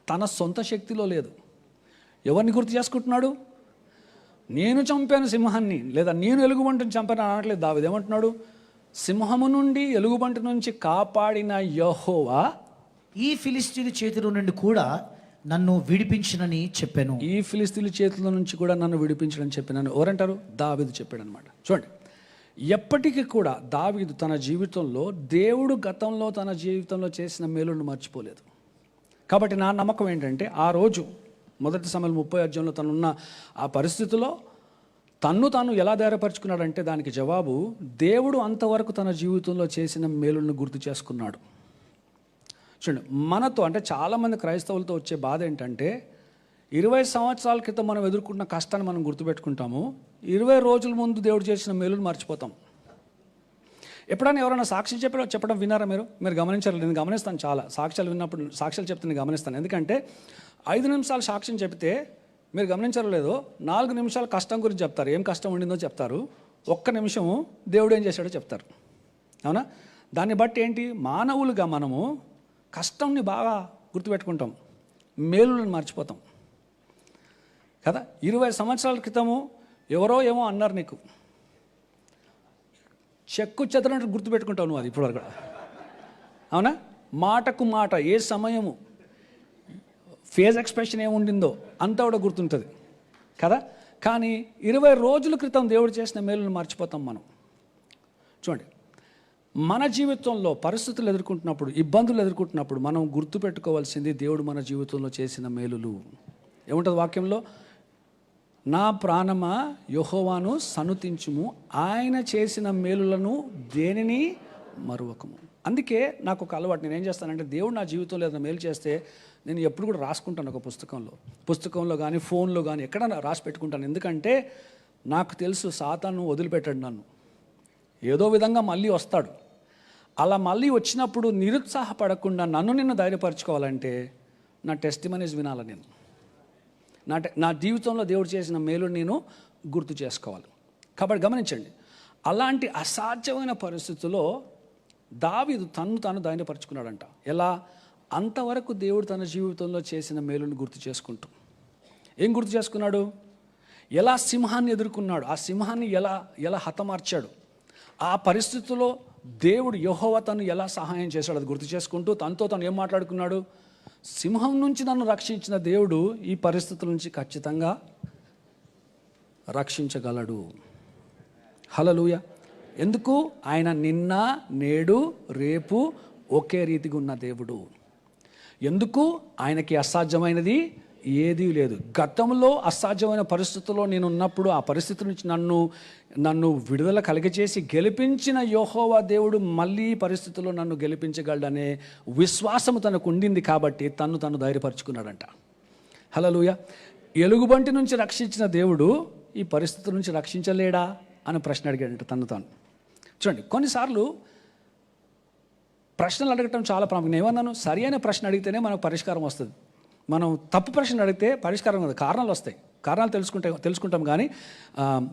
తన సొంత శక్తిలో లేదు. ఎవరిని గుర్తు చేసుకుంటున్నాడు? నేను చంపాను సింహాన్ని, లేదా నేను ఎలుగుబంటిని చంపాను అనట్లేదు దావీదు. ఏమంటున్నాడు? సింహము నుండి, ఎలుగుబంటి నుంచి కాపాడిన యెహోవా ఈ ఫిలిష్తీయుల చేతిలో నుండి కూడా నన్ను విడిపించినని చెప్పాను. ఈ ఫిలిష్తీయుల చేతుల నుంచి కూడా నన్ను విడిపించడని చెప్పినాను. ఎవరంటారు? దావీదు చెప్పాడు అనమాట. చూడండి, ఎప్పటికీ కూడా దావీదు తన జీవితంలో దేవుడు గతంలో తన జీవితంలో చేసిన మేలును మర్చిపోలేదు. కాబట్టి నా నమ్మకం ఏంటంటే, ఆ రోజు మొదటి సమయంలో 30 అధ్యాయంలో తనున్న ఆ పరిస్థితిలో తన్ను తాను ఎలా ధైర్యపరుచుకున్నాడంటే దానికి జవాబు దేవుడు అంతవరకు తన జీవితంలో చేసిన మేలులను గుర్తు చేసుకున్నాడు. చూడండి, మనతో అంటే చాలామంది క్రైస్తవులతో వచ్చే బాధ ఏంటంటే 20 సంవత్సరాల క్రితం మనం ఎదుర్కొన్న కష్టాన్ని మనం గుర్తుపెట్టుకుంటాము, 20 రోజుల ముందు దేవుడు చేసిన మేలును మర్చిపోతాం. ఎప్పుడైనా ఎవరైనా సాక్ష్యం చెప్పడం విన్నారా? మీరు గమనించారు? నేను గమనిస్తాను, చాలా సాక్ష్యాలు చెప్తే నేను గమనిస్తాను. ఎందుకంటే 5 నిమిషాలు సాక్ష్యం చెప్తే మీరు గమనించారో లేదో 4 నిమిషాలు కష్టం గురించి చెప్తారు, ఏం కష్టం ఉండిందో చెప్తారు, 1 నిమిషము దేవుడు ఏం చేశాడో చెప్తారు. అవునా? దాన్ని బట్టి ఏంటి, మానవులుగా మనము కష్టంని బాగా గుర్తుపెట్టుకుంటాం, మేలులను మర్చిపోతాం కదా. 20 సంవత్సరాల క్రితము ఎవరో ఏమో అన్నారు నీకు, చెక్కు చెదరనట్టు గుర్తుపెట్టుకుంటావు నువ్వు అది ఇప్పటివరకు కూడా. అవునా? మాటకు మాట, ఏ సమయము, ఫేస్ ఎక్స్ప్రెషన్ ఏముండిందో అంతా కూడా గుర్తుంటుంది కదా. కానీ 20 రోజుల క్రితం దేవుడు చేసిన మేలును మర్చిపోతాం మనం. చూడండి, మన జీవితంలో పరిస్థితులు ఎదుర్కొంటున్నప్పుడు, ఇబ్బందులు ఎదుర్కొంటున్నప్పుడు మనం గుర్తుపెట్టుకోవాల్సింది దేవుడు మన జీవితంలో చేసిన మేలులు. ఏముంటుంది వాక్యంలో? నా ప్రాణమా యెహోవాను సన్నుతించుము, ఆయన చేసిన మేలులను దేనిని మరువకము. అందుకే నాకు ఒక అలవాటు, నేను ఏం చేస్తానంటే దేవుడు నా జీవితంలో ఏదైనా మేలు చేస్తే నేను ఎప్పుడు కూడా రాసుకుంటాను, ఒక పుస్తకంలో కానీ ఫోన్లో కానీ ఎక్కడైనా రాసి పెట్టుకుంటాను. ఎందుకంటే నాకు తెలుసు సాతాను వదిలిపెట్టాడు నన్ను, ఏదో విధంగా మళ్ళీ వస్తాడు. అలా మళ్ళీ వచ్చినప్పుడు నిరుత్సాహపడకుండా నిన్ను ధైర్యపరచుకోవాలంటే నా టెస్టిమనీస్ వినాలి. నేను నా జీవితంలో దేవుడు చేసిన మేలు నేను గుర్తు చేసుకోవాలి. కాబట్టి గమనించండి, అలాంటి అసాధ్యమైన పరిస్థితుల్లో దావీదు తాను ధైర్యపరచుకున్నాడంట. ఎలా? అంతవరకు దేవుడు తన జీవితంలో చేసిన మేలును గుర్తు చేసుకుంటూ. ఏం గుర్తు చేసుకున్నాడు? ఎలా సింహాన్ని ఎదుర్కొన్నాడు, ఆ సింహాన్ని ఎలా హతమార్చాడు, ఆ పరిస్థితుల్లో దేవుడు యెహోవా తను ఎలా సహాయం చేశాడు అది గుర్తు చేసుకుంటూ తనతో తను ఏం మాట్లాడుకున్నాడు? సింహం నుంచి నన్ను రక్షించిన దేవుడు ఈ పరిస్థితుల నుంచి ఖచ్చితంగా రక్షించగలడు. హల్లెలూయా. ఎందుకు? ఆయన నిన్న నేడు రేపు ఒకే రీతిగా ఉన్న దేవుడు. ఎందుకు? ఆయనకి అసాధ్యమైనది ఏదీ లేదు. గతంలో అసాధ్యమైన పరిస్థితుల్లో నేను ఉన్నప్పుడు ఆ పరిస్థితి నుంచి నన్ను విడుదల కలిగజేసి గెలిపించిన యెహోవా దేవుడు మళ్ళీ పరిస్థితుల్లో నన్ను గెలిపించగలడనే విశ్వాసం తనకు ఉండింది కాబట్టి తను ధైర్యపరుచుకున్నాడంట. హల్లెలూయా. ఎలుగుబంటి నుంచి రక్షించిన దేవుడు ఈ పరిస్థితుల నుంచి రక్షించలేడా అని ప్రశ్న అడిగాడంట తను తాను. చూడండి, కొన్నిసార్లు ప్రశ్నలు అడగటం చాలా ప్రాముఖ్యం. ఏమన్నాను? సరి అయిన ప్రశ్న అడిగితేనే మనకు పరిష్కారం వస్తుంది. మనం తప్పు ప్రశ్న అడిగితే పరిష్కారం కాదు, కారణాలు వస్తాయి. కారణాలు తెలుసుకుంటాం కానీ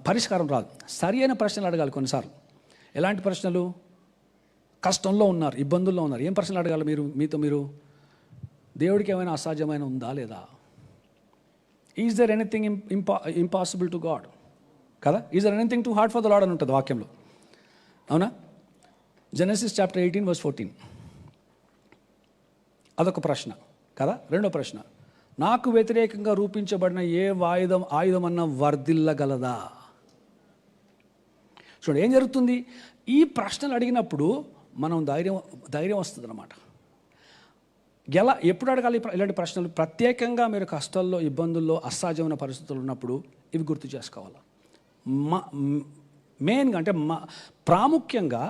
పరిష్కారం రాదు. సరి అయిన ప్రశ్నలు అడగాలి కొన్నిసార్లు. ఎలాంటి ప్రశ్నలు? కష్టంలో ఉన్నారు, ఇబ్బందుల్లో ఉన్నారు, ఏం ప్రశ్నలు అడగాలి మీరు? దేవుడికి ఏమైనా అసాధ్యమైన ఉందా లేదా? Is there anything impossible to God? కదా. Is there anything too hard for the Lord అని ఉంటుంది వాక్యంలో. అవునా? జెనసిస్ చాప్టర్ 18:14 అదొక ప్రశ్న కదా. రెండో ప్రశ్న, నాకు వ్యతిరేకంగా రూపించబడిన ఏ ఆయుధమన్నా వర్ధిల్లగలదా? చూడండి, ఏం జరుగుతుంది? ఈ ప్రశ్నలు అడిగినప్పుడు మనం ధైర్యం వస్తుంది అన్నమాట. ఎప్పుడు అడగాలి ఇలాంటి ప్రశ్నలు? ప్రత్యేకంగా మీరు కష్టాల్లో, ఇబ్బందుల్లో, అసాధ్యమైన పరిస్థితులు ఉన్నప్పుడు ఇవి గుర్తు చేసుకోవాలి. మెయిన్గా అంటే ప్రాముఖ్యంగా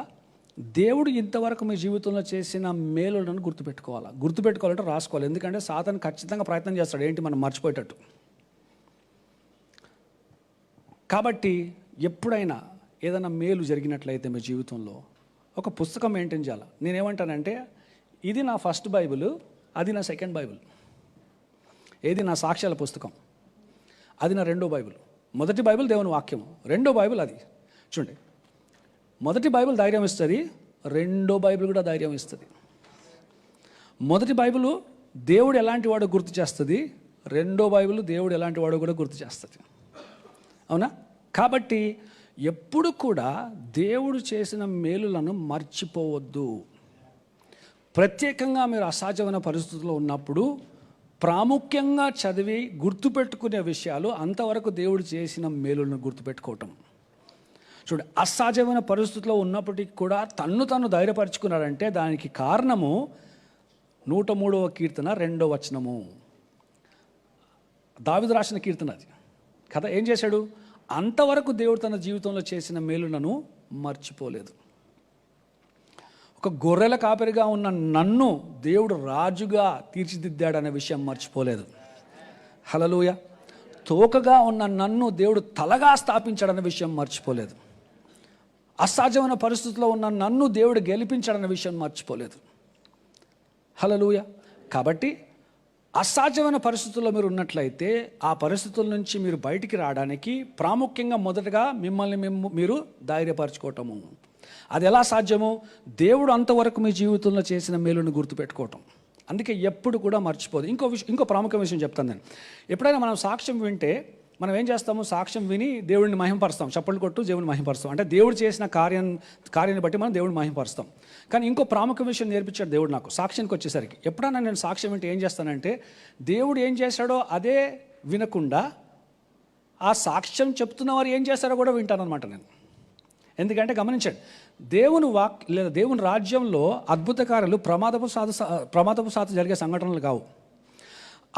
దేవుడు ఇంతవరకు మీ జీవితంలో చేసిన మేలులను గుర్తుపెట్టుకోవాలంటే రాసుకోవాలి. ఎందుకంటే సాతాను ఖచ్చితంగా ప్రయత్నం చేస్తాడు ఏంటి మనం మర్చిపోయేటట్టు. కాబట్టి ఎప్పుడైనా ఏదైనా మేలు జరిగినట్లయితే మీ జీవితంలో ఒక పుస్తకం మెయింటైన్ చేయాలి. నేనేమంటానంటే ఇది నా ఫస్ట్ బైబిల్, అది నా సెకండ్ బైబిల్. ఏది? నా సాక్ష్యాల పుస్తకం. అది నా రెండో బైబిల్. మొదటి బైబిల్ దేవుని వాక్యం, రెండో బైబిల్ అది. చూడండి, మొదటి బైబిల్ ధైర్యం ఇస్తుంది, రెండో బైబిల్ కూడా ధైర్యం ఇస్తుంది. మొదటి బైబిల్ దేవుడు ఎలాంటి వాడో గుర్తు చేస్తుంది, రెండో బైబిల్ దేవుడు ఎలాంటి వాడో కూడా గుర్తు చేస్తుంది. అవునా? కాబట్టి ఎప్పుడు కూడా దేవుడు చేసిన మేలులను మర్చిపోవద్దు. ప్రత్యేకంగా మీరు అసాధ్యమైన పరిస్థితుల్లో ఉన్నప్పుడు ప్రాముఖ్యంగా చదివి గుర్తుపెట్టుకునే విషయాలు అంతవరకు దేవుడు చేసిన మేలులను గుర్తుపెట్టుకోవటం. చూడండి, అసాధ్యమైన పరిస్థితుల్లో ఉన్నప్పటికీ కూడా తను ధైర్యపరుచుకున్నాడంటే దానికి కారణము 103వ కీర్తన 2వ వచనము. దావీదు రాసిన కీర్తన అది కదా. ఏం చేశాడు? అంతవరకు దేవుడు తన జీవితంలో చేసిన మేలులను మర్చిపోలేదు. ఒక గొర్రెల కాపరిగా ఉన్న నన్ను దేవుడు రాజుగా తీర్చిదిద్దాడనే విషయం మర్చిపోలేదు. హల్లెలూయా. తోకగా ఉన్న నన్ను దేవుడు తలగా స్థాపించాడన్న విషయం మర్చిపోలేదు. అసాధ్యమైన పరిస్థితుల్లో ఉన్న నన్ను దేవుడు గెలిపించాడన్న విషయం మర్చిపోలేదు. హల్లెలూయా. కాబట్టి అసాధ్యమైన పరిస్థితుల్లో మీరు ఉన్నట్లయితే ఆ పరిస్థితుల నుంచి మీరు బయటికి రావడానికి ప్రాముఖ్యంగా మొదటగా మిమ్మల్ని మీరు ధైర్యపరచుకోవటము. అది ఎలా సాధ్యము? దేవుడు అంతవరకు మీ జీవితంలో చేసిన మేలును గుర్తుపెట్టుకోవటం. అందుకే ఎప్పుడు కూడా మర్చిపోదు. ఇంకో ప్రాముఖ్య విషయం చెప్తాను నేను. ఎప్పుడైనా మనం సాక్ష్యం వింటే మనం ఏం చేస్తాము? సాక్ష్యం విని దేవుడిని మహింపరుస్తాం, చప్పట్లు కొట్టు దేవుడిని మహింపరుస్తాం. అంటే దేవుడు చేసిన కార్యాన్ని బట్టి మనం దేవుడిని మహింపరుస్తాం. కానీ ఇంకో ప్రాముఖ్య విషయం నేర్పించాడు దేవుడు నాకు సాక్ష్యానికి వచ్చేసరికి. ఎప్పుడైనా నేను సాక్ష్యం వింటే ఏం చేస్తానంటే దేవుడు ఏం చేశాడో అదే వినకుండా ఆ సాక్ష్యం చెప్తున్న వారు ఏం చేస్తారో కూడా వింటానన్నమాట నేను. ఎందుకంటే గమనించండి, దేవుని లేదా దేవుని రాజ్యంలో అద్భుత కార్యాలు ప్రమాదపు సాధు జరిగే సంఘటనలు కావు.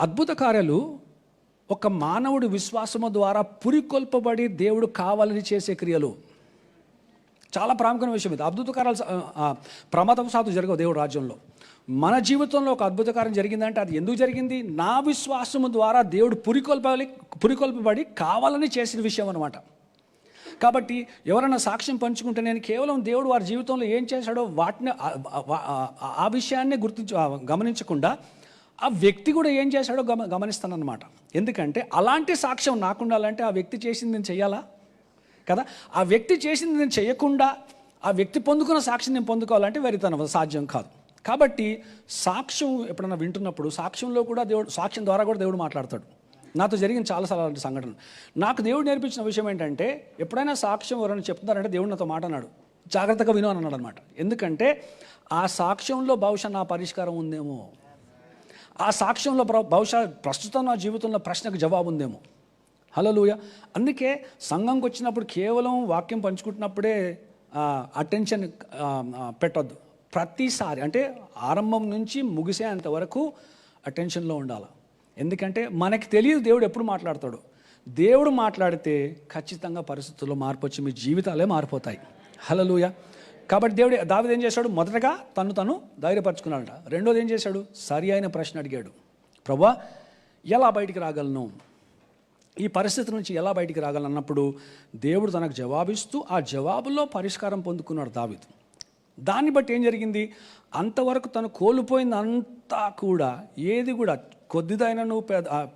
అద్భుత కార్యాలు ఒక మానవుడి విశ్వాసము ద్వారా పురికొల్పబడి దేవుడు కావాలని చేసే క్రియలు. చాలా ప్రాముఖ్యమైన విషయం ఇది. అద్భుత కార్యాలు ప్రమాదపు సాధు జరగవు దేవుడు రాజ్యంలో. మన జీవితంలో ఒక అద్భుత కార్యం జరిగిందంటే అది ఎందుకు జరిగింది? నా విశ్వాసము ద్వారా దేవుడు పురికొల్పబడి కావాలని చేసిన విషయం అన్నమాట. కాబట్టి ఎవరైనా సాక్ష్యం పంచుకుంటే నేను కేవలం దేవుడు వారి జీవితంలో ఏం చేశాడో వాటిని ఆ విషయాన్ని గమనించకుండా ఆ వ్యక్తి కూడా ఏం చేశాడో గమనిస్తానన్నమాట. ఎందుకంటే అలాంటి సాక్ష్యం నాకు ఉండాలంటే ఆ వ్యక్తి చేసింది నేను చెయ్యాలా కదా? ఆ వ్యక్తి చేసింది నేను చేయకుండా ఆ వ్యక్తి పొందుకున్న సాక్ష్యం నేను పొందుకోవాలంటే వెరితనం సాధ్యం కాదు. కాబట్టి సాక్ష్యం ఎప్పుడైనా వింటున్నప్పుడు సాక్ష్యంలో కూడా సాక్ష్యం ద్వారా కూడా దేవుడు మాట్లాడతాడు. నాతో జరిగిన చాలాసార్లు అలాంటి సంఘటనలు. నాకు దేవుడు నేర్పించిన విషయం ఏంటంటే ఎప్పుడైనా సాక్ష్యం ఎవరైనా చెప్తున్నారంటే దేవుడు నాతో మాట అన్నాడు, జాగ్రత్తగా విను అని అన్నాడు అనమాట. ఎందుకంటే ఆ సాక్ష్యంలో బహుశా నా పరిష్కారం ఉందేమో, ఆ సాక్ష్యంలో బహుశా ప్రస్తుతం నా జీవితంలో ప్రశ్నకు జవాబు ఉందేమో. హల్లెలూయా. అందుకే సంఘంకి వచ్చినప్పుడు కేవలం వాక్యం పంచుకుంటున్నప్పుడే అటెన్షన్ పెట్టొద్దు. ప్రతిసారి అంటే ఆరంభం నుంచి ముగిసేంత వరకు అటెన్షన్లో ఉండాలి. ఎందుకంటే మనకి తెలియదు దేవుడు ఎప్పుడు మాట్లాడతాడు. దేవుడు మాట్లాడితే ఖచ్చితంగా పరిస్థితుల్లో మార్పు వచ్చి మీ జీవితాలే మారిపోతాయి. హల్లెలూయా. కాబట్టి దావీదు ఏం చేశాడు? మొదటగా తను ధైర్యపరచుకున్నాడట. రెండోది ఏం చేశాడు? సరి అయిన ప్రశ్న అడిగాడు. ప్రభువా, ఎలా బయటికి రాగలను? ఈ పరిస్థితి నుంచి ఎలా బయటికి రాగలను అన్నప్పుడు దేవుడు తనకు జవాబిస్తూ ఆ జవాబులో పరిష్కారం పొందుకున్నాడు దావీదు. దాన్ని బట్టి ఏం జరిగింది? అంతవరకు తను కోల్పోయింది అంతా కూడా, ఏది కూడా కొద్దిదైనను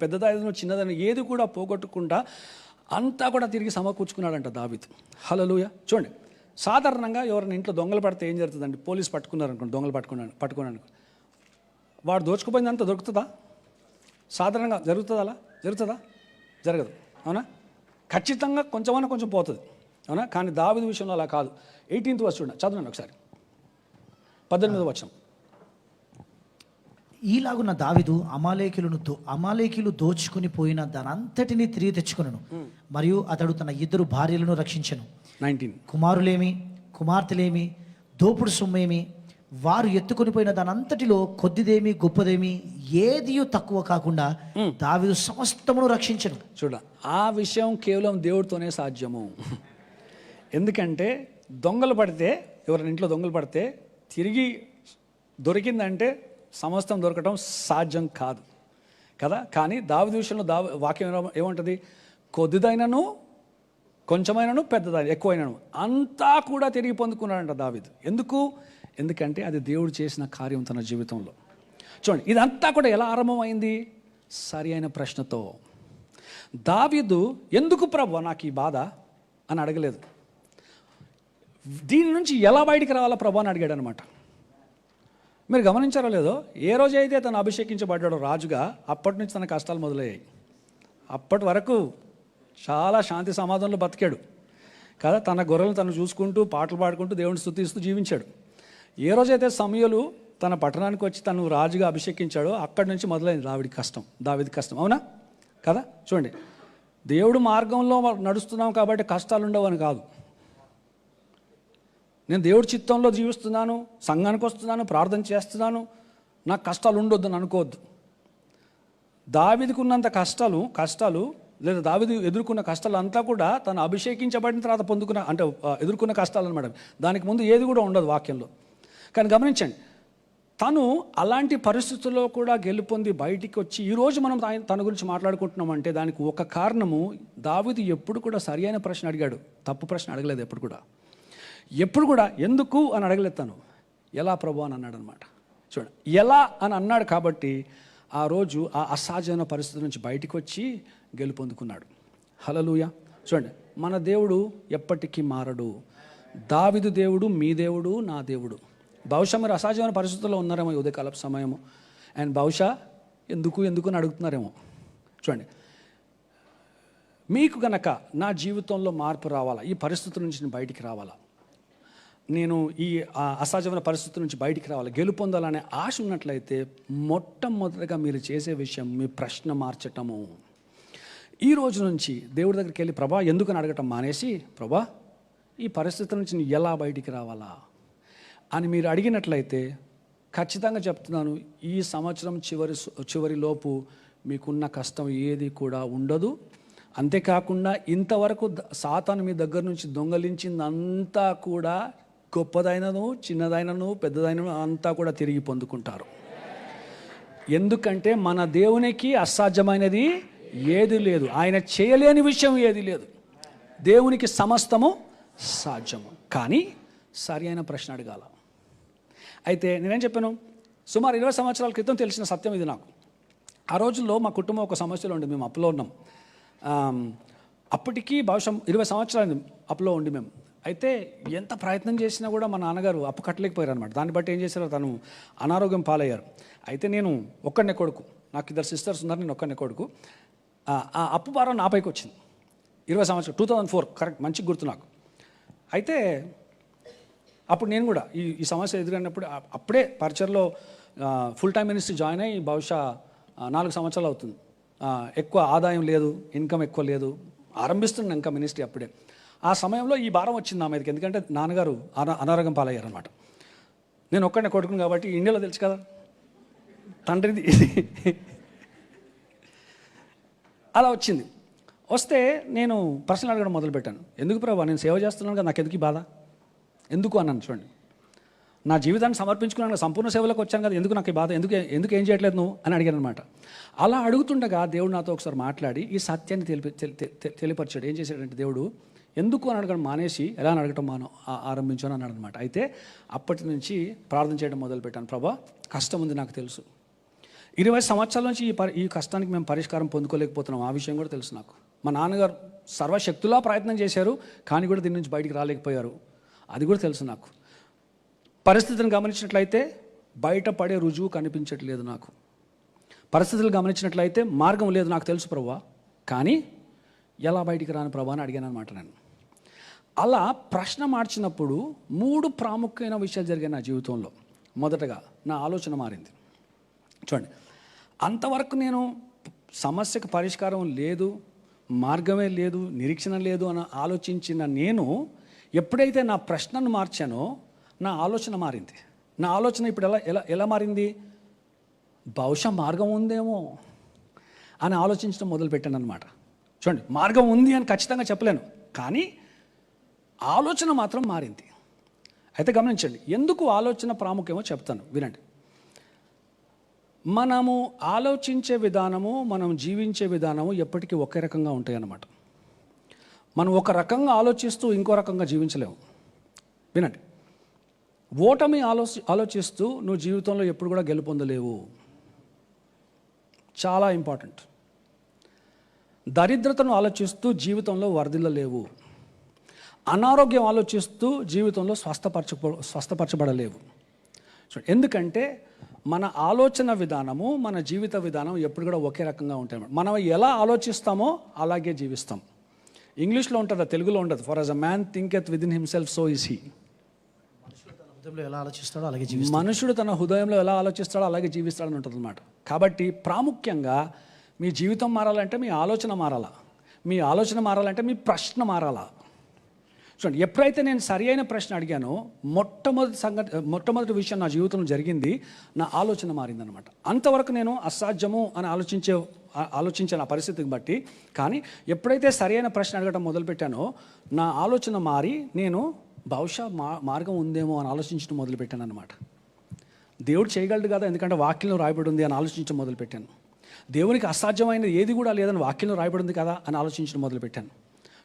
పెద్దదైనను చిన్నదైన ఏది కూడా పోగొట్టకుండా అంతా కూడా తిరిగి సమకూర్చుకున్నాడంట దావీదు. హల్లెలూయా. చూడండి, సాధారణంగా ఎవరైనా ఇంట్లో దొంగలు పడితే ఏం జరుగుతుందండి? పోలీసు పట్టుకున్నారనుకోండి, దొంగలు పట్టుకున్నాను, వాడు దోచుకుపోయిందంతా దొరుకుతుందా? సాధారణంగా జరుగుతుందా? జరగదు, అవునా? ఖచ్చితంగా కొంచెం పోతుంది, అవునా? కానీ దావీదు విషయంలో అలా కాదు. 18th వర్స్ చూడండి, చదవండి ఒకసారి. 18వ వచనం. ఈలాగున్న దావీదు అమాలేకీలు దోచుకుని పోయిన దానంతటినీ తిరిగి తెచ్చుకొనెను, మరియు అతడు తన 2 భార్యలను రక్షించెను. 19. కుమారులేమి కుమార్తెలేమి దోపుడు సొమ్మేమి వారు ఎత్తుకొని పోయిన దానంతటిలో కొద్దిదేమి గొప్పదేమి ఏదియూ తక్కువ కాకుండా దావీదు సమస్తమును రక్షించెను. ఆ విషయం కేవలం దేవుడితోనే సాధ్యము. ఎందుకంటే ఎవరైనా ఇంట్లో దొంగలు పడితే తిరిగి దొరికిందంటే సమస్తం దొరకటం సాధ్యం కాదు కదా. కానీ దావీదు విషయంలో వాక్యం ఏమంటుంది? కొద్దిదైనను కొంచెమైనను పెద్దదైన ఎక్కువైనను అంతా కూడా తిరిగి పొందుకున్నాడంట దావీదు. ఎందుకంటే అది దేవుడు చేసిన కార్యం తన జీవితంలో. చూడండి, ఇదంతా కూడా ఎలా ఆరంభమైంది? సరి అయిన ప్రశ్నతో. దావీదు ఎందుకు ప్రభువా నాకు ఈ బాధ అని అడగలేదు. దీని నుంచి ఎలా బయటికి రావాలా ప్రభు అని అడిగాడు అనమాట. మీరు గమనించారో లేదో, ఏ రోజైతే తను అభిషేకించబడ్డాడో రాజుగా అప్పటి నుంచి తన కష్టాలు మొదలయ్యాయి. అప్పటి వరకు చాలా శాంతి సమాధానంలో బతికాడు కదా. తన గొర్రెలను తను చూసుకుంటూ పాటలు పాడుకుంటూ దేవుని స్తుతిస్తూ జీవించాడు. ఏ రోజైతే సమూయేలు తన పట్టణానికి వచ్చి తను రాజుగా అభిషేకించాడో అక్కడి నుంచి మొదలైంది దావీదు కష్టం, అవునా కదా. చూడండి, దేవుడు మార్గంలో నడుస్తున్నాం కాబట్టి కష్టాలు ఉండవని కాదు. నేను దేవుడి చిత్తంలో జీవిస్తున్నాను, సంఘానికి వస్తున్నాను, ప్రార్థన చేస్తున్నాను, నాకు కష్టాలు ఉండొద్దని అనుకోవద్దు. దావీదుకు ఉన్నంత కష్టాలు లేదా దావీదు ఎదుర్కొన్న కష్టాలు అంతా కూడా తను అభిషేకించబడిన తర్వాత పొందుకున్న అంటే ఎదుర్కొన్న కష్టాలు అనమాట. దానికి ముందు ఏది కూడా ఉండదు వాక్యంలో. కానీ గమనించండి, తను అలాంటి పరిస్థితుల్లో కూడా గెలుపొంది బయటికి వచ్చి ఈరోజు మనం తన గురించి మాట్లాడుకుంటున్నామంటే దానికి ఒక కారణము, దావీదు ఎప్పుడు కూడా సరి అయిన ప్రశ్న అడిగాడు, తప్పు ప్రశ్న అడగలేదు. ఎప్పుడు కూడా ఎందుకు అని అడగలేదు తను, ఎలా ప్రభు అని అన్నాడు అనమాట. చూడండి, ఎలా అని అన్నాడు కాబట్టి ఆ రోజు ఆ అసాధ్యమైన పరిస్థితి నుంచి బయటికి వచ్చి గెలుపొందుకున్నాడు. హల్లెలూయా. చూడండి, మన దేవుడు ఎప్పటికీ మారడు. దావీదు దేవుడు మీ దేవుడు, నా దేవుడు. బహుశా మీరు అసాధ్యమైన పరిస్థితుల్లో ఉన్నారేమో ఈ ఉదయకాలపు సమయము, అండ్ బహుశా ఎందుకు అని అడుగుతున్నారేమో. చూడండి, మీకు గనక నా జీవితంలో మార్పు రావాలా, ఈ పరిస్థితుల నుంచి నేను బయటికి రావాలా, నేను ఈ అసహజమైన పరిస్థితుల నుంచి బయటికి రావాలి, గెలుపొందాలనే ఆశ ఉన్నట్లయితే మొట్టమొదటిగా మీరు చేసే విషయం మీ ప్రశ్న మార్చటము. ఈ రోజు నుంచి దేవుడి దగ్గరికి వెళ్ళి ప్రభా ఎందుకని అడగటం మానేసి, ప్రభా ఈ పరిస్థితుల నుంచి నేను ఎలా బయటికి రావాలా అని మీరు అడిగినట్లయితే ఖచ్చితంగా చెప్తున్నాను, ఈ సంవత్సరం చివరిలోపు మీకున్న కష్టం ఏది కూడా ఉండదు. అంతేకాకుండా ఇంతవరకు సాతాను మీ దగ్గర నుంచి దొంగలించిందంతా కూడా గొప్పదైనను చిన్నదైనను పెద్దదైనను అంతా కూడా తిరిగి పొందుకుంటారు. ఎందుకంటే మన దేవునికి అసాధ్యమైనది ఏది లేదు, ఆయన చేయలేని విషయం ఏది లేదు. దేవునికి సమస్తము సాధ్యము. కానీ సరి అయిన ప్రశ్న అడగాల. అయితే నేనేం చెప్పాను, సుమారు 20 సంవత్సరాల క్రితం తెలిసిన సత్యం ఇది నాకు. ఆ రోజుల్లో మా కుటుంబం ఒక సమస్యలో ఉండి మేము అప్పులో ఉన్నాం. అప్పటికి బహుశా 20 సంవత్సరాలు అప్పులో ఉండి మేము. అయితే ఎంత ప్రయత్నం చేసినా కూడా మా నాన్నగారు అప్పు కట్టలేకపోయారు అనమాట. దాన్ని బట్టి ఏం చేశారో తను అనారోగ్యం పాలయ్యారు. అయితే నేను ఒక్కడనే కొడుకు, నాకు 2 సిస్టర్స్ ఉన్నారు, నేను ఒక్కడనే కొడుకు. ఆ అప్పు భారం నా పైకి వచ్చింది 20 సంవత్సరాలు, 2004 కరెక్ట్, మంచి గుర్తు నాకు. అయితే అప్పుడు నేను కూడా ఈ సమస్య ఎదురైనప్పుడు అప్పుడే పరిచర్లో ఫుల్ టైం మినిస్ట్రీ జాయిన్ అయ్యి బహుశా 4 సంవత్సరాలు అవుతుంది. ఎక్కువ ఆదాయం లేదు, ఇన్కమ్ ఎక్కువ లేదు, ఆరంభిస్తున్నాను ఇంకా మినిస్ట్రీ అప్పుడే. ఆ సమయంలో ఈ భారం వచ్చింది నా మీదకి, ఎందుకంటే నాన్నగారు అనారోగ్యం పాలయ్యారు అనమాట. నేను ఒక్కడనే కొడుకును కాబట్టి ఇండియాలో తెలుసు కదా తండ్రిది అలా వచ్చింది. వస్తే నేను ప్రశ్నలు అడగడం మొదలుపెట్టాను. ఎందుకు ప్రభా, నేను సేవ చేస్తున్నాను కదా, నాకు ఎందుకు బాధ, ఎందుకు అన్నాను. చూడండి, నా జీవితాన్ని సమర్పించుకున్నాను, సంపూర్ణ సేవలోకి వచ్చాను కదా, ఎందుకు నాకు ఈ బాధ, ఎందుకు ఏం చేయట్లేదు నువ్వు అని అడిగాను అనమాట. అలా అడుగుతుండగా దేవుడు నాతో ఒకసారి మాట్లాడి ఈ సత్యాన్ని తెలియపరిచాడు. ఏం చేశాడంటే దేవుడు, ఎందుకు అని అడగడం మానేసి ఎలా అని అడగటం ఆరంభించాను అన్నాడు అనమాట. అయితే అప్పటి నుంచి ప్రార్థన చేయడం మొదలుపెట్టాను. ప్రభా, కష్టం ఉంది నాకు తెలుసు, 20 సంవత్సరాల నుంచి ఈ కష్టానికి మేము పరిష్కారం పొందుకోలేకపోతున్నాం, ఆ విషయం కూడా తెలుసు నాకు. మా నాన్నగారు సర్వశక్తులా ప్రయత్నం చేశారు, కానీ కూడా దీని నుంచి బయటికి రాలేకపోయారు, అది కూడా తెలుసు నాకు. పరిస్థితిని గమనించినట్లయితే బయటపడే రుజువు కనిపించట్లేదు నాకు, పరిస్థితులు గమనించినట్లయితే మార్గం లేదు నాకు తెలుసు ప్రభువా, కానీ ఎలా బయటికి రాను ప్రభా అని అడిగాను అనమాట. నేను అలా ప్రశ్న మార్చినప్పుడు 3 ప్రాముఖ్యమైన విషయాలు జరిగాయి నా జీవితంలో. మొదటగా నా ఆలోచన మారింది. చూడండి, అంతవరకు నేను సమస్యకు పరిష్కారం లేదు, మార్గమే లేదు, నిరీక్షణ లేదు అని ఆలోచించిన నేను ఎప్పుడైతే నా ప్రశ్నను మార్చానో నా ఆలోచన మారింది. నా ఆలోచన ఇప్పుడు ఎలా మారింది, బహుశా మార్గం ఉందేమో అని ఆలోచించడం మొదలుపెట్టాను అనమాట. చూడండి, మార్గం ఉంది అని ఖచ్చితంగా చెప్పలేను, కానీ ఆలోచన మాత్రం మారింది. అయితే గమనించండి, ఎందుకు ఆలోచన ప్రాముఖ్యమో చెప్తాను, వినండి. మనము ఆలోచించే విధానము, మనం జీవించే విధానము ఎప్పటికీ ఒకే రకంగా ఉంటాయి అన్నమాట. మనం ఒక రకంగా ఆలోచిస్తూ ఇంకో రకంగా జీవించలేము. వినండి, ఓటమి ఆలోచిస్తూ నువ్వు జీవితంలో ఎప్పుడు కూడా గెలుపొందలేవు, చాలా ఇంపార్టెంట్. దరిద్రతను ఆలోచిస్తూ జీవితంలో వర్ధిల్లలేవు, అనారోగ్యం ఆలోచిస్తూ జీవితంలో స్వస్థపరచబడలేవు. ఎందుకంటే మన ఆలోచన విధానము, మన జీవిత విధానం ఎప్పుడు కూడా ఒకే రకంగా ఉంటాయి. మనం ఎలా ఆలోచిస్తామో అలాగే జీవిస్తాం. ఇంగ్లీష్లో ఉంటుంది, తెలుగులో ఉండదు. For as a man thinketh within himself so is he. మనుషుడు తన హృదయంలో ఎలా ఆలోచిస్తాడో అలాగే జీవిస్తాడని ఉంటుంది అన్నమాట. కాబట్టి ప్రాముఖ్యంగా మీ జీవితం మారాలంటే మీ ఆలోచన మారాలా, మీ ఆలోచన మారాలంటే మీ ప్రశ్న మారాలా. చూడండి, ఎప్పుడైతే నేను సరి అయిన ప్రశ్న అడిగానో మొట్టమొదటి విషయం నా జీవితంలో జరిగింది, నా ఆలోచన మారిందనమాట. అంతవరకు నేను అసాధ్యము అని ఆలోచించిన ఆ పరిస్థితిని బట్టి, కానీ ఎప్పుడైతే సరి అయిన ప్రశ్న అడగడం మొదలుపెట్టానో నా ఆలోచన మారి నేను బహుశా మార్గం ఉందేమో అని ఆలోచించడం మొదలుపెట్టాను అనమాట. దేవుడు చేయగలడు కదా, ఎందుకంటే వాక్యంలో రాయబడి ఉంది అని ఆలోచించడం మొదలుపెట్టాను. దేవునికి అసాధ్యమైనది ఏది కూడా లేదని వాక్యంలో రాయబడి ఉంది కదా అని ఆలోచించడం మొదలుపెట్టాను.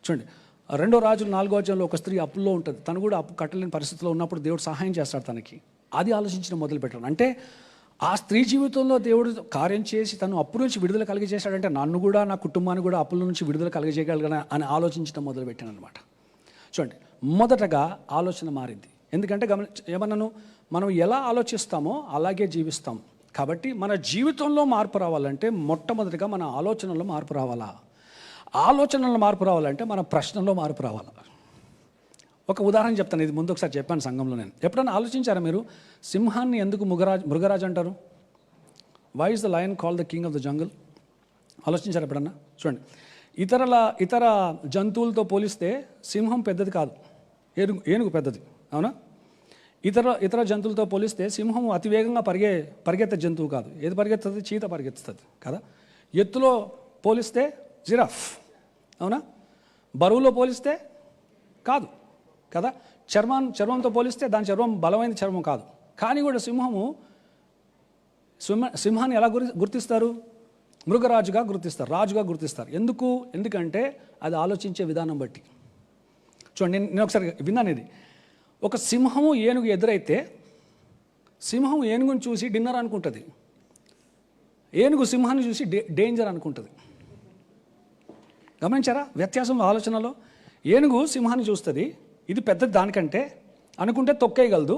చూడండి, 2 రాజులు 4వ అధ్యాయంలో ఒక స్త్రీ అప్పుల్లో ఉంటుంది. తను కూడా అప్పు కట్టలేని పరిస్థితిలో ఉన్నప్పుడు దేవుడు సహాయం చేస్తాడు తనకి. అది ఆలోచించడం మొదలుపెట్టాను. అంటే ఆ స్త్రీ జీవితంలో దేవుడు కార్యం చేసి తను అప్పు నుంచి విడుదల కలిగజేశాడంటే నన్ను కూడా, నా కుటుంబాన్ని కూడా అప్పుల నుంచి విడుదల కలిగజేయగలగన అని ఆలోచించడం మొదలుపెట్టాను అనమాట. చూడండి, మొదటగా ఆలోచన మారింది. ఎందుకంటే ఏమన్నాను, మనం ఎలా ఆలోచిస్తామో అలాగే జీవిస్తాం. కాబట్టి మన జీవితంలో మార్పు రావాలంటే మొట్టమొదటిగా మన ఆలోచనలో మార్పు రావాలా. ఆలోచనలో మార్పు రావాలంటే మన ప్రశ్నలో మార్పు రావాలా. ఒక ఉదాహరణ చెప్తాను, ఇది ముందు ఒకసారి చెప్పాను సంఘంలో. నేను ఎప్పుడైనా ఆలోచించారా మీరు, సింహాన్ని ఎందుకు మృగరాజు అంటారు? Why is the lion called the king of the jungle? ఆలోచించారు ఎప్పుడన్నా? చూడండి, ఇతర జంతువులతో పోలిస్తే సింహం పెద్దది కాదు, ఏనుగు పెద్దది, అవునా? ఇతర జంతువులతో పోలిస్తే సింహం అతివేగంగా పరిగెత్తే జంతువు కాదు. ఏది పరిగెత్తుంది? చీత పరిగెత్తుతుంది కదా. ఎత్తులో పోలిస్తే జిరాఫ్, అవునా? బరువులో పోలిస్తే కాదు కదా. చర్మంతో పోలిస్తే దాని చర్మం బలమైన చర్మం కాదు. కానీ కూడా సింహాన్ని ఎలా గుర్తిస్తారు? మృగరాజుగా గుర్తిస్తారు, రాజుగా గుర్తిస్తారు. ఎందుకంటే అది ఆలోచించే విధానం బట్టి. చూడండి, నేను ఒకసారి విన్నాను ఇది. ఒక సింహము ఏనుగు ఎదురైతే సింహం ఏనుగుని చూసి డిన్నర్ అనుకుంటుంది, ఏనుగు సింహాన్ని చూసి డేంజర్ అనుకుంటుంది. గమనించారా వ్యత్యాసం ఆలోచనలో? ఏనుగు సింహాన్ని చూస్తుంది, ఇది పెద్దది దానికంటే అనుకుంటే తొక్కేయగలదు,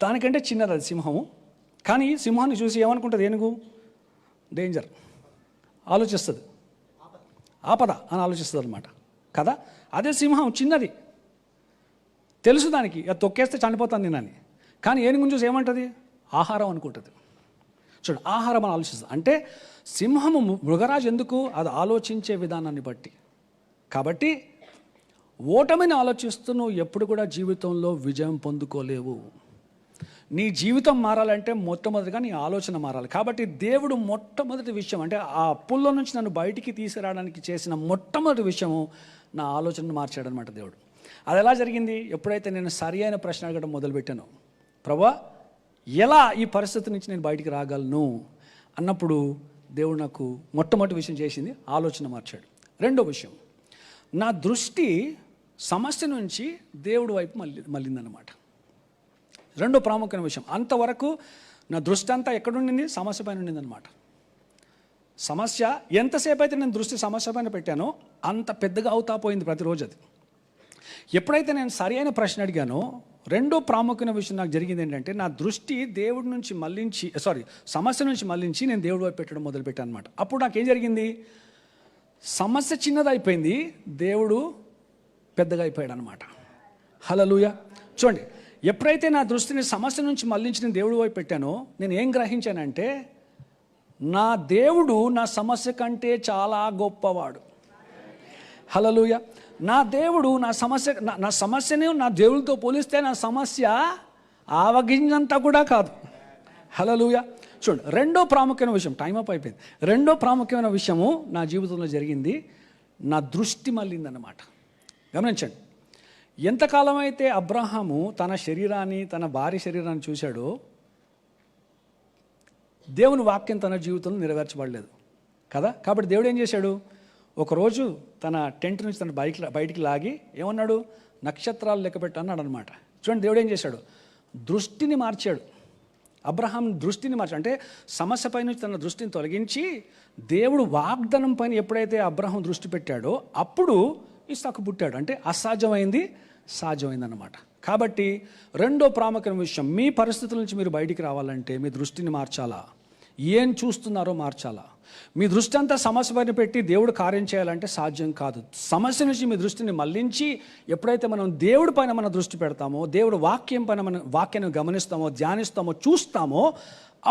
దానికంటే చిన్నది అది సింహము. కానీ సింహాన్ని చూసి ఏమనుకుంటుంది ఏనుగు? డేంజర్ ఆలోచిస్తుంది, ఆపద అని ఆలోచిస్తుంది అనమాట కదా. అదే సింహం చిన్నది, తెలుసు దానికి అది తొక్కేస్తే చనిపోతాను నేనని. కానీ ఏనుగుని చూసి ఏమంటుంది? ఆహారం అనుకుంటుంది. చూడండి, ఆహారం అని ఆలోచిస్తుంది. అంటే సింహము మృగరాజు ఎందుకు? అది ఆలోచించే విధానాన్ని బట్టి. కాబట్టి ఓటమిని ఆలోచిస్తూ నువ్వు ఎప్పుడు కూడా జీవితంలో విజయం పొందుకోలేవు. నీ జీవితం మారాలంటే మొట్టమొదటిగా నీ ఆలోచన మారాలి. కాబట్టి దేవుడు మొట్టమొదటి విషయం, అంటే ఆ అప్పుల్లో నుంచి నన్ను బయటికి తీసుకురావడానికి చేసిన మొట్టమొదటి విషయము నా ఆలోచనను మార్చాడనమాట దేవుడు. అది ఎలా జరిగింది? ఎప్పుడైతే నేను సరి అయిన ప్రశ్న అడగడం మొదలుపెట్టాను, ప్రభువా ఎలా ఈ పరిస్థితి నుంచి నేను బయటికి రాగలను అన్నప్పుడు దేవుడు నాకు మొట్టమొదటి విషయం చేసింది ఆలోచన మార్చాడు. రెండో విషయం, నా దృష్టి సమస్య నుంచి దేవుడి వైపు మళ్ళిందనమాట. రెండో ప్రాముఖ్యమైన విషయం, అంతవరకు నా దృష్టి అంతా ఎక్కడుండింది? సమస్య పైన ఉండిందనమాట. సమస్య ఎంతసేపు అయితే నేను దృష్టి సమస్య పైన పెట్టానో అంత పెద్దగా అవుతా పోయింది ప్రతిరోజు అది. ఎప్పుడైతే నేను సరి అయిన ప్రశ్న అడిగానో రెండో ప్రాముఖ్యమైన విషయం నాకు జరిగింది ఏంటంటే, నా దృష్టి దేవుడి నుంచి సమస్య నుంచి మళ్ళించి నేను దేవుడి వైపు పెట్టడం మొదలుపెట్టాను అనమాట. అప్పుడు నాకేం జరిగింది? సమస్య చిన్నదైపోయింది, దేవుడు పెద్దగా అయిపోయాడు అనమాట. హల్లెలూయా. చూడండి, ఎప్పుడైతే నా దృష్టిని సమస్య నుంచి మళ్ళించి నేను దేవుడి వైపు పెట్టానో నేను ఏం గ్రహించానంటే, నా దేవుడు నా సమస్య కంటే చాలా గొప్పవాడు. హల్లెలూయా. నా దేవుడు నా సమస్యని నా దేవుడితో పోలిస్తే నా సమస్య ఆవగింజంతా కూడా కాదు. హల్లెలూయా. చూడండి, రెండో ప్రాముఖ్యమైన విషయం, టైం అప్ అయిపోయింది. రెండో ప్రాముఖ్యమైన విషయము నా జీవితంలో జరిగింది, నా దృష్టి మళ్ళిందన్నమాట. గమనించండి, ఎంతకాలం అయితే అబ్రహాము తన భార్య శరీరాన్ని చూశాడో దేవుని వాక్యం తన జీవితంలో నెరవేర్చబడలేదు కదా. కాబట్టి దేవుడు ఏం చేశాడు? ఒకరోజు తన టెంట్ నుంచి తన బయటికి లాగి ఏమన్నాడు? నక్షత్రాలు లెక్క పెట్టు అన్నాడు అనమాట. చూడండి, దేవుడు ఏం చేశాడు? దృష్టిని మార్చాడు. అబ్రహాం దృష్టిని మార్చాడు. అంటే సమస్య పై నుంచి తన దృష్టిని తొలగించి దేవుడు వాగ్దానం పైన ఎప్పుడైతే అబ్రహాం దృష్టి పెట్టాడో అప్పుడు ఇస్సాకు పుట్టాడు. అంటే అసాధ్యమైంది సాధ్యమైందన్నమాట. కాబట్టి రెండో ప్రాముఖ్యమైన విషయం, మీ పరిస్థితుల నుంచి మీరు బయటికి రావాలంటే మీ దృష్టిని మార్చాలా, ఏం చూస్తున్నారో మార్చాలా. మీ దృష్టి అంతా సమస్య పైన పెట్టి దేవుడు కార్యం చేయాలంటే సాధ్యం కాదు. సమస్య నుంచి మీ దృష్టిని మళ్ళించి ఎప్పుడైతే మనం దేవుడి పైన మన దృష్టి పెడతామో, దేవుడు వాక్యం పైన మన వాక్యాన్ని గమనిస్తామో, ధ్యానిస్తామో, చూస్తామో,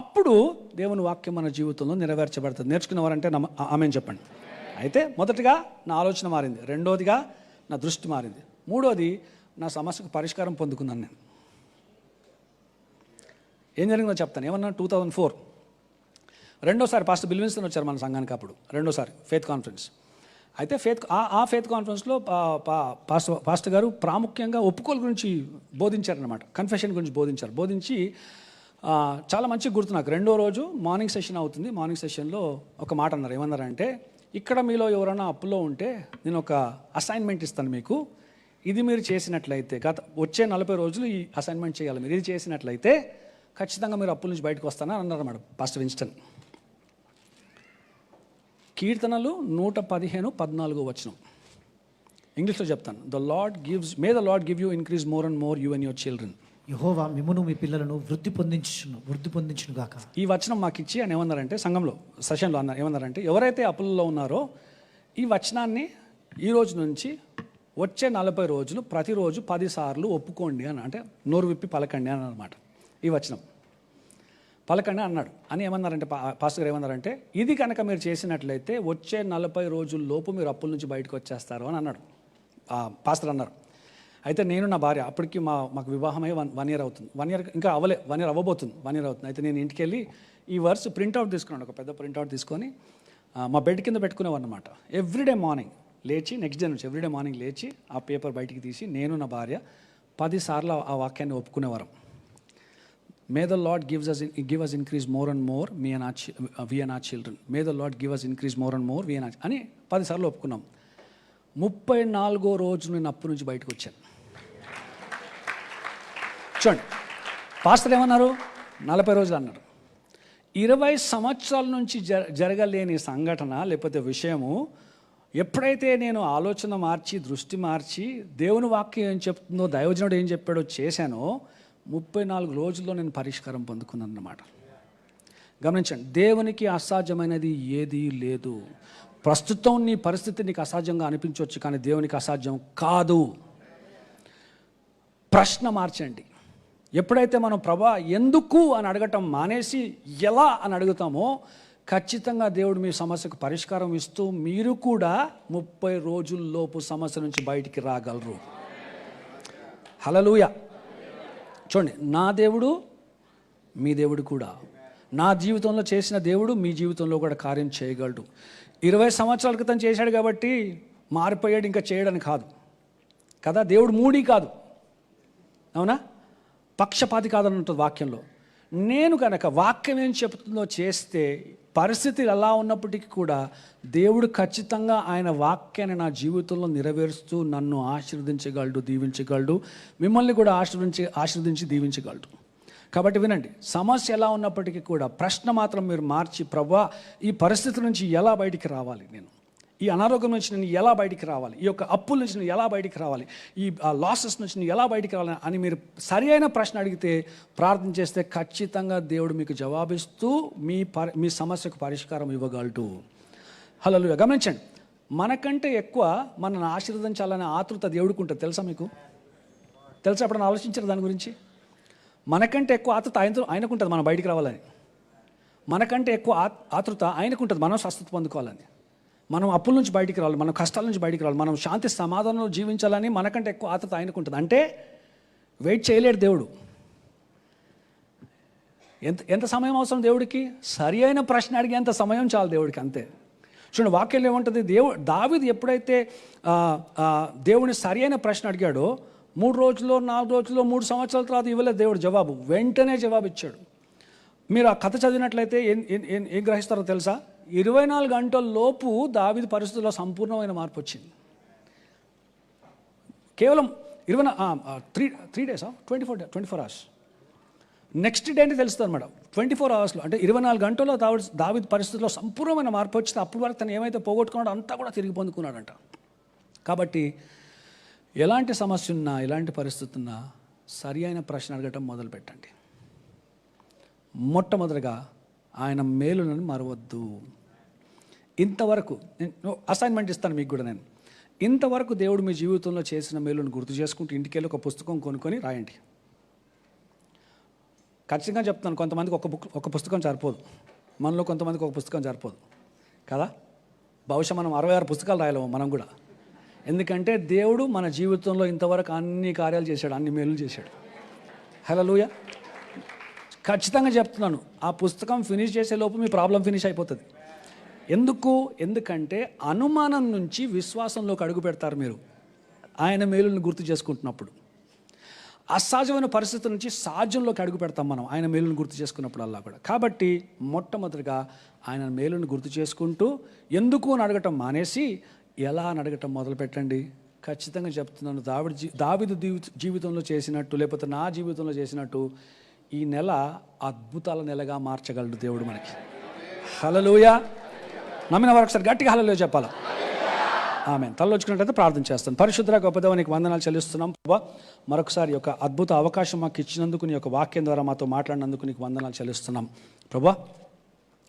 అప్పుడు దేవుని వాక్యం మన జీవితంలో నెరవేర్చబడుతుంది. నేర్చుకున్నవారంటే ఆమెన్ చెప్పండి. అయితే మొదటిగా నా ఆలోచన మారింది, రెండోదిగా నా దృష్టి మారింది, మూడోది, నా సమస్యకు పరిష్కారం పొందుకున్నాను నేను. ఏం జరిగిందో చెప్తాను. ఏమన్నా 2004 రెండోసారి పాస్టర్ బిల్విన్సన్ వచ్చారు మన సంఘానికి. అప్పుడు రెండోసారి ఫేత్ కాన్ఫరెన్స్. అయితే ఆ ఫేత్ కాన్ఫరెన్స్లో పాస్టర్ గారు ప్రాముఖ్యంగా ఒప్పుకోలు గురించి బోధించారనమాట. కన్ఫెషన్ గురించి బోధించి చాలా మంచిగా గుర్తు నాకు. రెండో రోజు మార్నింగ్ సెషన్ అవుతుంది. మార్నింగ్ సెషన్లో ఒక మాట అన్నారు. ఏమన్నారంటే, ఇక్కడ మీలో ఎవరైనా అప్పులో ఉంటే నేను ఒక అసైన్మెంట్ ఇస్తాను మీకు. ఇది మీరు చేసినట్లయితే వచ్చే 40 రోజులు ఈ అసైన్మెంట్ చేయాలి. మీరు ఇది చేసినట్లయితే ఖచ్చితంగా మీరు అప్పుల నుంచి బయటకు వస్తానని అన్నారు మేడం పాస్టర్ విన్స్టన్. కీర్తనలు 115:14 ఇంగ్లీష్లో చెప్తాను. May the Lord give you increase more and more you and your children. యెహోవా మిమ్మును మీ పిల్లలను వృద్ధి పొందించును గాక. ఈ వచనం మాకు ఇచ్చి అని ఏమన్నారంటే, సంఘంలో సెషన్లో అన్నారు. ఏమన్నారంటే, ఎవరైతే అప్పులలో ఉన్నారో ఈ వచనాన్ని ఈ రోజు నుంచి వచ్చే 40 రోజులు ప్రతిరోజు 10 సార్లు ఒప్పుకోండి అని, అంటే నోరు విప్పి పలకండి అని అన్నమాట. ఈ వచనం పలకండి అన్నాడు. అని ఏమన్నారంటే, పాస్టర్ గారు ఏమన్నారంటే, ఇది కనుక మీరు చేసినట్లయితే వచ్చే 40 రోజుల్లోపు మీరు అప్పుల నుంచి బయటకు వచ్చేస్తారు అని అన్నాడు. పాస్టర్ అన్నారు. అయితే నేను నా భార్య, అప్పటికి మాకు వివాహమై 1 year అవుతుంది. 1 year ఇంకా అవ్వలే, 1 year అవ్వబోతుంది, 1 year అవుతుంది. అయితే నేను ఇంటికి వెళ్ళి ఈ వర్స్ ప్రింట్అవుట్ తీసుకున్నాను. ఒక పెద్ద ప్రింట్అవుట్ తీసుకొని మా బెడ్ కింద పెట్టుకునేవాడు అనమాట. ఎవ్రీడే మార్నింగ్ లేచి, నెక్స్ట్ డే నుంచి ఎవ్రీడే మార్నింగ్ లేచి ఆ పేపర్ బయటికి తీసి నేను నా భార్య 10 సార్లు ఆ వాక్యాన్ని ఒప్పుకునేవారం. May the Lord give us increase more and more we and our children. May the Lord give us increase more and more we and our అని 10 సార్లు ఒప్పుకున్నాం. 34వ రోజు నేను అప్పు నుంచి బయటకు వచ్చాను. చూడండి, పాస్టర్ ఏమన్నారు? 40 రోజులు అన్నారు. 20 సంవత్సరాల నుంచి జరగలేని సంఘటన లేకపోతే విషయము ఎప్పుడైతే నేను ఆలోచన మార్చి, దృష్టి మార్చి, దేవుని వాక్యం ఏం చెప్తుందో, దైవజనుడు ఏం చెప్పాడో చేశానో 34 రోజుల్లో నేను పరిష్కారం పొందుకున్నాను అన్నమాట. గమనించండి, దేవునికి అసాధ్యమైనది ఏదీ లేదు. ప్రస్తుతం నీ పరిస్థితి నీకు అసాధ్యంగా అనిపించవచ్చు, కానీ దేవునికి అసాధ్యం కాదు. ప్రశ్న మార్చండి. ఎప్పుడైతే మనం ప్రభా ఎందుకు అని అడగటం మానేసి ఎలా అని అడుగుతామో, ఖచ్చితంగా దేవుడు మీ సమస్యకు పరిష్కారం ఇస్తూ మీరు కూడా 30 రోజుల్లోపు సమస్య నుంచి బయటికి రాగలరు. హల్లెలూయా. చూడండి, నా దేవుడు మీ దేవుడు కూడా. నా జీవితంలో చేసిన దేవుడు మీ జీవితంలో కూడా కార్యం చేయగలడు. 20 సంవత్సరాల క్రితం చేశాడు కాబట్టి మారిపోయాడు, ఇంకా చేయడని కాదు కదా. దేవుడు మూడీ కాదు, అవునా? పక్షపాతి కాదని ఉంటుంది వాక్యంలో. నేను కనుక వాక్యం ఏం చెప్తుందో చేస్తే, పరిస్థితులు ఎలా ఉన్నప్పటికీ కూడా దేవుడు ఖచ్చితంగా ఆయన వాక్యాన్ని నా జీవితంలో నెరవేరుస్తూ నన్ను ఆశీర్వదించగలడు, దీవించగలడు, మిమ్మల్ని కూడా ఆశీర్వదించి దీవించగలడు. కాబట్టి వినండి, సమస్య ఎలా ఉన్నప్పటికీ కూడా ప్రశ్న మాత్రం మీరు మార్చి, ప్రభువా ఈ పరిస్థితి నుంచి ఎలా బయటికి రావాలి, నేను ఈ అనారోగ్యం నుంచి నేను ఎలా బయటికి రావాలి, ఈ యొక్క అప్పుల నుంచి నేను ఎలా బయటికి రావాలి, ఈ లాసెస్ నుంచి నేను ఎలా బయటికి రావాలి అని మీరు సరి అయిన ప్రశ్న అడిగితే, ప్రార్థన చేస్తే ఖచ్చితంగా దేవుడు మీకు జవాబిస్తూ మీ సమస్యకు పరిష్కారం ఇవ్వగలడు. హల్లెలూయా. గమనించండి, మనకంటే ఎక్కువ మనల్ని ఆశీర్వదించాలనే ఆతృత దేవుడికి ఉంటుంది. తెలుసా మీకు? తెలుసా? ఎప్పుడైనా ఆలోచించారు దాని గురించి? మనకంటే ఎక్కువ ఆతృత ఆయనకు ఉంటుంది మనం బయటికి రావాలని. మనకంటే ఎక్కువ ఆతృత ఆయనకు ఉంటుంది మనం స్వస్థత పొందుకోవాలని, మనం అప్పుల నుంచి బయటికి రావాలి, మనం కష్టాల నుంచి బయటికి రావాలి, మనం శాంతి సమాధానంలో జీవించాలని మనకంటే ఎక్కువ ఆతృత ఆయనకు ఉంటుంది. అంటే వెయిట్ చేయలేడు దేవుడు. ఎంత సమయం అవసరం దేవుడికి? సరి అయిన ప్రశ్న అడిగేంత సమయం చాలు దేవుడికి, అంతే. చూడండి, వాక్యంలో ఏముంటుంది? దావీదు ఎప్పుడైతే దేవుని సరి అయిన ప్రశ్న అడిగాడో, 3 రోజుల్లో, 4 రోజుల్లో, 3 సంవత్సరాల తర్వాత ఇవ్వలేదు దేవుడు జవాబు, వెంటనే జవాబు ఇచ్చాడు. మీరు ఆ కథ చదివినట్లయితే ఏం గ్రహిస్తారో తెలుసా? 24 గంటల లోపు దావీదు పరిస్థితుల్లో సంపూర్ణమైన మార్పు వచ్చింది. కేవలం 3 days 24 hours. నెక్స్ట్ డే అంటే తెలుస్తుంది అనమాట. 24 hours అంటే 24 గంటల్లో దావీదు పరిస్థితుల్లో సంపూర్ణమైన మార్పు వచ్చింది. అప్పుడు వరకు తను ఏమైతే పోగొట్టుకున్నాడో అంతా కూడా తిరిగి పొందుకున్నాడంట. కాబట్టి ఎలాంటి సమస్య ఉన్నా, ఎలాంటి పరిస్థితి ఉన్నా సరి అయిన ప్రశ్న అడగటం మొదలు పెట్టండి. మొట్టమొదటిగా ఆయన మేలులను మరవద్దు. ఇంతవరకు నేను అసైన్మెంట్ ఇస్తాను మీకు కూడా. నేను ఇంతవరకు దేవుడు మీ జీవితంలో చేసిన మేలును గుర్తు చేసుకుంటూ ఇంటికి వెళ్ళి ఒక పుస్తకం కొనుక్కొని రాయండి. ఖచ్చితంగా చెప్తాను, కొంతమందికి ఒక పుస్తకం సరిపోదు, మనలో కొంతమందికి ఒక పుస్తకం సరిపోదు కదా. బహుశా మనం 66 పుస్తకాలు రాయలేము మనం కూడా. ఎందుకంటే దేవుడు మన జీవితంలో ఇంతవరకు అన్ని కార్యాలు చేశాడు, అన్ని మేలు చేశాడు. హల్లెలూయా. ఖచ్చితంగా చెప్తున్నాను, ఆ పుస్తకం ఫినిష్ చేసే లోపు మీ ప్రాబ్లం ఫినిష్ అయిపోతుంది. ఎందుకంటే అనుమానం నుంచి విశ్వాసంలోకి అడుగు పెడతారు మీరు ఆయన మేలుని గుర్తు చేసుకుంటున్నప్పుడు. అసహజమైన పరిస్థితుల నుంచి సాధ్యంలోకి అడుగు పెడతాం మనం ఆయన మేలుని గుర్తు చేసుకున్నప్పుడల్లా కూడా. కాబట్టి మొట్టమొదటిగా ఆయన మేలుని గుర్తు చేసుకుంటూ ఎందుకు అని అడగటం మానేసి ఎలా అని అడగటం మొదలు పెట్టండి. ఖచ్చితంగా చెప్తున్నాను, దావీదు జీవితంలో చేసినట్టు, లేకపోతే నా జీవితంలో చేసినట్టు ఈ నెల అద్భుతాల నెలగా మార్చగలడు దేవుడు మనకి. హల్లెలూయా. నమ్మిన వారు ఒకసారి గట్టిగా హల్లెలూయా చెప్పాలి. ఆమేన్. తలలోచుకున్నట్లయితే ప్రార్థన చేస్తాను. పరిశుద్ధ గొప్ప దేవా, నీకు వందనాలు చెల్లిస్తున్నాం ప్రభువా. మరొకసారి యొక్క అద్భుత అవకాశం మాకు ఇచ్చినందుకు, నీ యొక్క వాక్యం ద్వారా మాతో మాట్లాడినందుకు నీకు వందనాలు చెల్లిస్తున్నాం ప్రభువా.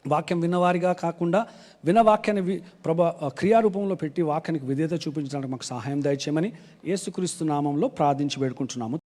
వాక్యం విన్నవారిగా కాకుండా విన్న వాక్యాన్ని ప్రభా క్రియారూపంలో పెట్టి వాక్యానికి విధేయత చూపించడానికి మాకు సహాయం దయచేయమని యేసుక్రీస్తు నామంలో ప్రార్థించి వేడుకుంటున్నాము.